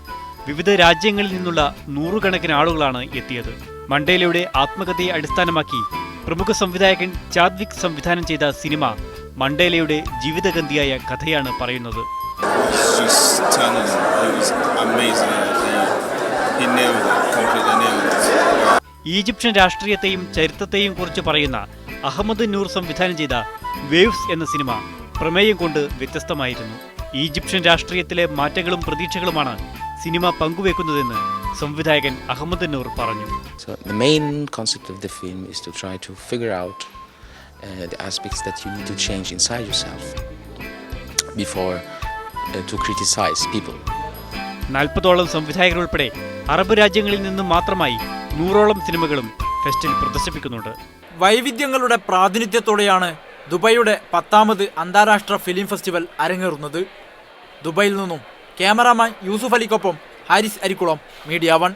വിവിധ രാജ്യങ്ങളിൽ നിന്നുള്ള നൂറുകണക്കിന് ആളുകളാണ് എത്തിയത്. മണ്ടേലയുടെ ആത്മകഥയെ അടിസ്ഥാനമാക്കി പ്രമുഖ സംവിധായകൻ ചാദ്വിക് സംവിധാനം ചെയ്ത സിനിമ മണ്ടേലയുടെ ജീവിതഗന്ധിയായ കഥയാണ് പറയുന്നത്. ഈജിപ്ഷ്യൻ രാഷ്ട്രീയത്തെയും ചരിത്രത്തെയും കുറിച്ച് പറയുന്ന അഹമ്മദ് നൂർ സംവിധാനം ചെയ്ത വേവ്സ് എന്ന സിനിമ പ്രമേയം കൊണ്ട് വ്യത്യസ്തമായിരുന്നു. ഈജിപ്ഷ്യൻ രാഷ്ട്രീയത്തിലെ മാറ്റങ്ങളും പ്രതീക്ഷകളുമാണ് സിനിമ പങ്കുവെക്കുന്നതെന്ന് സംവിധായകൻ അഹമ്മദ് നൂർ പറഞ്ഞു. The main concept of the film is to try to figure out the aspects that you need to change inside yourself before to criticize people. 40ഓളം സംവിധായകർ ഉൾപ്പെടെ അറബ് രാജ്യങ്ങളിൽ നിന്നും മാത്രമായി 100ഓളം സിനിമകളും ഫെസ്റ്റിൽ പ്രദർശിപ്പിക്കുന്നുണ്ട്. വൈവിധ്യങ്ങളുടെ പ്രാതിനിധ്യത്തോടെയാണ് ദുബായിയുടെ 10ാമത് അന്താരാഷ്ട്ര ഫിലിം ഫെസ്റ്റിവൽ അരങ്ങേറുന്നത്. ദുബായിൽ നിന്നും ക്യാമറാമാൻ യൂസുഫ് അലിക്കൊപ്പം Haris Arikkulam, media 1.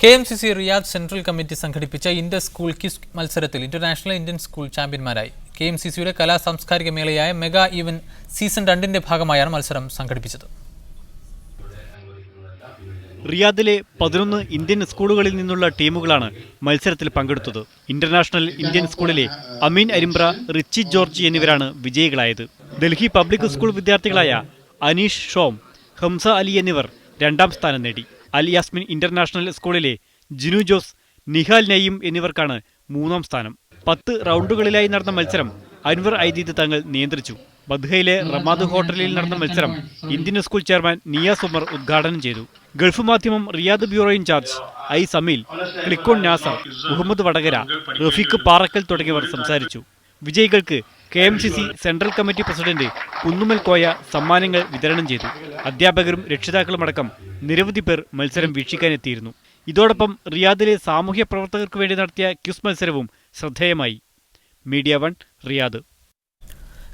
KMCC Riyadh central committee സംഘടിപ്പിച്ച ഇന്റർ സ്കൂൾ ക്വിസ് മത്സരത്തിൽ ഇന്റർനാഷണൽ ഇന്ത്യൻ സ്കൂൾ ചാമ്പ്യന്മാരായി. KMCCയുടെ കലാ സാംസ്കാരിക മേളയായ മെഗാ ഈവന്റ് സീസൺ 2ന്റെ ഭാഗമായാണ് മത്സരം സംഘടിപ്പിച്ചത്. റിയാദിലെ 11 ഇന്ത്യൻ സ്കൂളുകളിൽ നിന്നുള്ള ടീമുകളാണ് മത്സരത്തിൽ പങ്കെടുത്തത്. ഇന്റർനാഷണൽ ഇന്ത്യൻ സ്കൂളിലെ അമീൻ അരിമ്പ്ര, റിച്ചി ജോർജ് എന്നിവരാണ് വിജയികളായത്. ഡൽഹി പബ്ലിക് സ്കൂൾ വിദ്യാർത്ഥികളായ അനീഷ് ഷോം, ഹംസ അലി എന്നിവർ 2ാം സ്ഥാനം നേടി. അൽ യാസ്മിൻ ഇന്റർനാഷണൽ സ്കൂളിലെ ജിനു ജോസ്, നിഹാൽ നയീം എന്നിവർക്കാണ് 3ാം സ്ഥാനം. 10 റൗണ്ടുകളിലായി നടന്ന മത്സരം അൻവർ ഐദീദ് തങ്ങൾ നിയന്ത്രിച്ചു. ബദ്ഹയിലെ റമാദ് ഹോട്ടലിൽ നടന്ന മത്സരം Indian school chairman Niyas Umar ഉദ്ഘാടനം ചെയ്തു. Gulf Madhyamam Riyadh bureau incharge I Sameel, Clickon Nasar, Muhammad Vadakara, Rafeeq Parakkal തുടങ്ങിയവർ സംസാരിച്ചു. വിജയികൾക്ക് KMCC central committee president Kunnumal Koya സമ്മാനങ്ങൾ വിതരണം ചെയ്തു. അധ്യാപകരും രക്ഷിതാക്കളുമടക്കം നിരവധി പേർ മത്സരം വീക്ഷിക്കാനെത്തിയിരുന്നു. ഇതോടൊപ്പം റിയാദിലെ സാമൂഹ്യ പ്രവർത്തകർക്ക് വേണ്ടി നടത്തിയ ക്വിസ് മത്സരവും ശ്രദ്ധേയമായി. Media 1 Riyadh.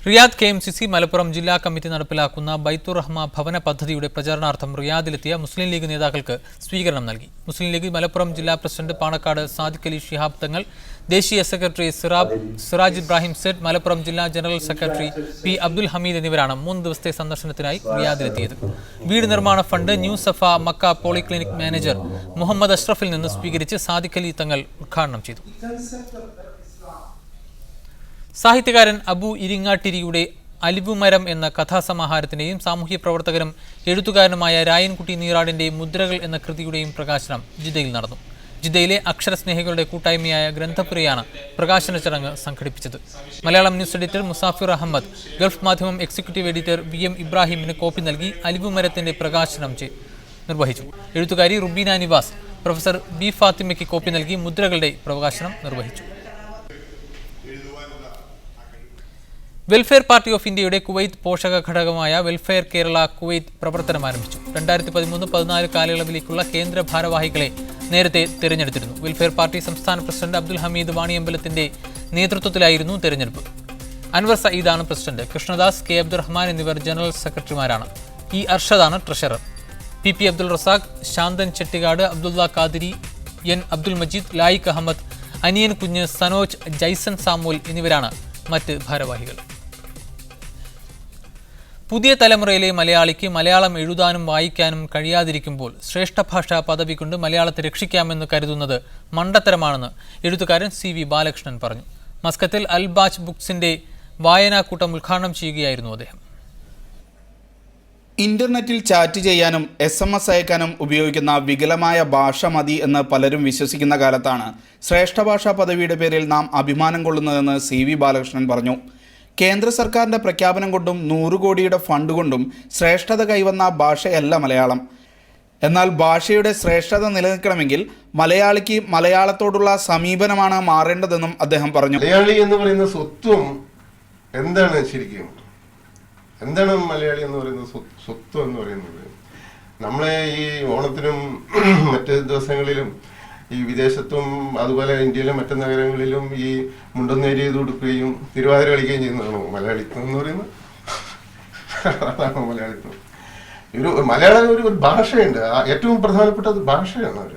Riyadh KMCC Malappuram ജില്ലാ കമ്മിറ്റി നടപ്പിലാക്കുന്ന ബൈത്തുർ റഹ്മ ഭവന പദ്ധതിയുടെ പ്രചാരണാർത്ഥം റിയാദിലെത്തിയ മുസ്ലിം ലീഗ് നേതാക്കൾക്ക് സ്വീകരണം നൽകി. മുസ്ലിം ലീഗ് മലപ്പുറം ജില്ലാ പ്രസിഡന്റ് പാണക്കാട് സാദിഖ് അലി ശിഹാബ് തങ്ങൾ, ദേശീയ സെക്രട്ടറി സിറാജ് ഇബ്രാഹിം സെഡ്, മലപ്പുറം ജില്ലാ general secretary P Abdul Hameed എന്നിവരാണ് 3 ദിവസത്തെ സന്ദർശനത്തിനായി റിയാദിലെത്തിയത്. വീട് നിർമ്മാണ fund new Safa Makkah polyclinic manager Muhammad അഷ്റഫിൽ നിന്ന് സ്വീകരിച്ച് സാദിഖ് അലി തങ്ങൾ ഉദ്ഘാടനം ചെയ്തു. സാഹിത്യകാരൻ അബു ഇരിങ്ങാട്ടിരിയുടെ അലിവുമരം എന്ന കഥാസമാഹാരത്തിന്റെയും സാമൂഹ്യ പ്രവർത്തകനും എഴുത്തുകാരനുമായ രായൻകുട്ടി നീറാടിന്റെ മുദ്രകൾ എന്ന കൃതിയുടെയും പ്രകാശനം ജിദ്ദയിൽ നടന്നു. ജിദ്ദയിലെ അക്ഷരസ്നേഹികളുടെ കൂട്ടായ്മയായ ഗ്രന്ഥപുരയാണ് പ്രകാശന ചടങ്ങ് സംഘടിപ്പിച്ചത്. Malayalam news editor Musafir Ahmed, Gulf Madhyamam executive editor VM ഇബ്രാഹിമിന് കോപ്പി നൽകി അലിവുമരത്തിന്റെ പ്രകാശനം നിർവഹിച്ചു. എഴുത്തുകാരി റുബീന നിവാസ്, പ്രൊഫസർ B ഫാത്തിമയ്ക്ക് കോപ്പി നൽകി മുദ്രകളുടെ പ്രകാശനം നിർവഹിച്ചു. വെൽഫെയർ പാർട്ടി ഓഫ് ഇന്ത്യയുടെ കുവൈത്ത് പോഷക ഘടകമായ വെൽഫെയർ കേരള കുവൈത്ത് പ്രവർത്തനം ആരംഭിച്ചു. 2013-14 കാലയളവിലേക്കുള്ള കേന്ദ്ര ഭാരവാഹികളെ നേരത്തെ തെരഞ്ഞെടുത്തിരുന്നു. വെൽഫെയർ പാർട്ടി സംസ്ഥാന പ്രസിഡന്റ് അബ്ദുൽ ഹമീദ് വാണിയമ്പലത്തിന്റെ നേതൃത്വത്തിലായിരുന്നു തെരഞ്ഞെടുപ്പ്. അൻവർ സയ്യിദാണ് പ്രസിഡന്റ്. കൃഷ്ണദാസ്, K അബ്ദുറഹ്മാൻ എന്നിവർ ജനറൽ സെക്രട്ടറിമാരാണ്. E അർഷദാണ് treasurer. PP Abdul Razak, Santhan Chettikad, Abdulla Khadiri, N Abdul Majeed, Laik Ahmed, Aniyan Kunju, Sanoj, Jaison Samuel എന്നിവരാണ് മറ്റ് ഭാരവാഹികൾ. പുതിയ തലമുറയിലെ മലയാളിക്ക് മലയാളം എഴുതാനും വായിക്കാനും കഴിയാതിരിക്കുമ്പോൾ ശ്രേഷ്ഠ ഭാഷാ പദവി കൊണ്ട് മലയാളത്തെ രക്ഷിക്കാമെന്ന് കരുതുന്നത് മണ്ടത്തരമാണെന്ന് എഴുത്തുകാരൻ CV ബാലകൃഷ്ണൻ പറഞ്ഞു. മസ്കത്തിൽ അൽ ബാച്ച് ബുക്സിന്റെ വായനാക്കൂട്ടം ഉദ്ഘാടനം ചെയ്യുകയായിരുന്നു അദ്ദേഹം. ഇന്റർനെറ്റിൽ ചാറ്റ് ചെയ്യാനും SMS അയക്കാനും ഉപയോഗിക്കുന്ന വികലമായ ഭാഷ മതി എന്ന് പലരും വിശ്വസിക്കുന്ന കാലത്താണ് ശ്രേഷ്ഠ ഭാഷാ പദവിയുടെ പേരിൽ നാം അഭിമാനം കൊള്ളുന്നതെന്ന് CV ബാലകൃഷ്ണൻ പറഞ്ഞു. കേന്ദ്ര സർക്കാരിൻ്റെ പ്രഖ്യാപനം കൊണ്ടും 100 കോടിയുടെ ഫണ്ട് കൊണ്ടും ശ്രേഷ്ഠത കൈവന്ന ഭാഷയല്ല മലയാളം. എന്നാൽ ഭാഷയുടെ ശ്രേഷ്ഠത നിലനിൽക്കണമെങ്കിൽ മലയാളിക്ക് മലയാളത്തോടുള്ള സമീപനമാണ് മാറേണ്ടതെന്നും അദ്ദേഹം പറഞ്ഞു. മലയാളി എന്ന് പറയുന്ന സ്വത്വം എന്താണ് ശരിക്കും? എന്താണ് മലയാളി എന്ന് പറയുന്ന സ്വത്വം എന്ന് പറയുന്നത്? നമ്മളെ ഈ ഓണത്തിനും മറ്റ് ദിവസങ്ങളിലും ഈ വിദേശത്തും അതുപോലെ ഇന്ത്യയിലെ മറ്റു നഗരങ്ങളിലും ഈ മുണ്ടൊന്നേരി ചെയ്ത് കൊടുക്കുകയും തിരുവാതിര കളിക്കുകയും ചെയ്യുന്നതാണോ മലയാളിത്വം എന്ന് പറയുന്നത്? അതാണോ മലയാളിത്വം? മലയാളം ഒരു ഭാഷയുണ്ട്, ഏറ്റവും പ്രധാനപ്പെട്ടത് ഭാഷയാണ് അവർ.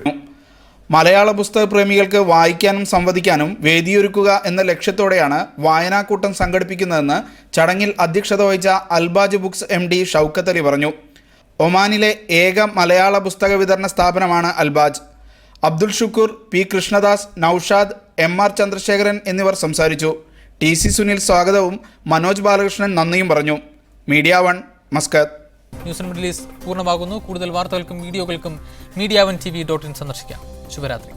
മലയാള പുസ്തക പ്രേമികൾക്ക് വായിക്കാനും സംവദിക്കാനും വേദിയൊരുക്കുക എന്ന ലക്ഷ്യത്തോടെയാണ് വായനാക്കൂട്ടം സംഘടിപ്പിക്കുന്നതെന്ന് ചടങ്ങിൽ അധ്യക്ഷത വഹിച്ച അൽബാജ് ബുക്സ് MD ഷൗക്കത്ത് അലി പറഞ്ഞു. ഒമാനിലെ ഏക മലയാള പുസ്തക വിതരണ സ്ഥാപനമാണ് അൽബാജ്. അബ്ദുൽ ഷുക്കൂർ, P. കൃഷ്ണദാസ്, നൌഷാദ്, MR ചന്ദ്രശേഖരൻ എന്നിവർ സംസാരിച്ചു. TC സുനിൽ സ്വാഗതവും മനോജ് ബാലകൃഷ്ണൻ നന്ദിയും പറഞ്ഞു. Media 1 Muscat. News and middle east പൂർണ്ണമാകുന്നു. കൂടുതൽ വാർത്തകൾക്കും വീഡിയോകൾക്കും media1tv.in സന്ദർശിക്കാം. ശുഭരാത്രി.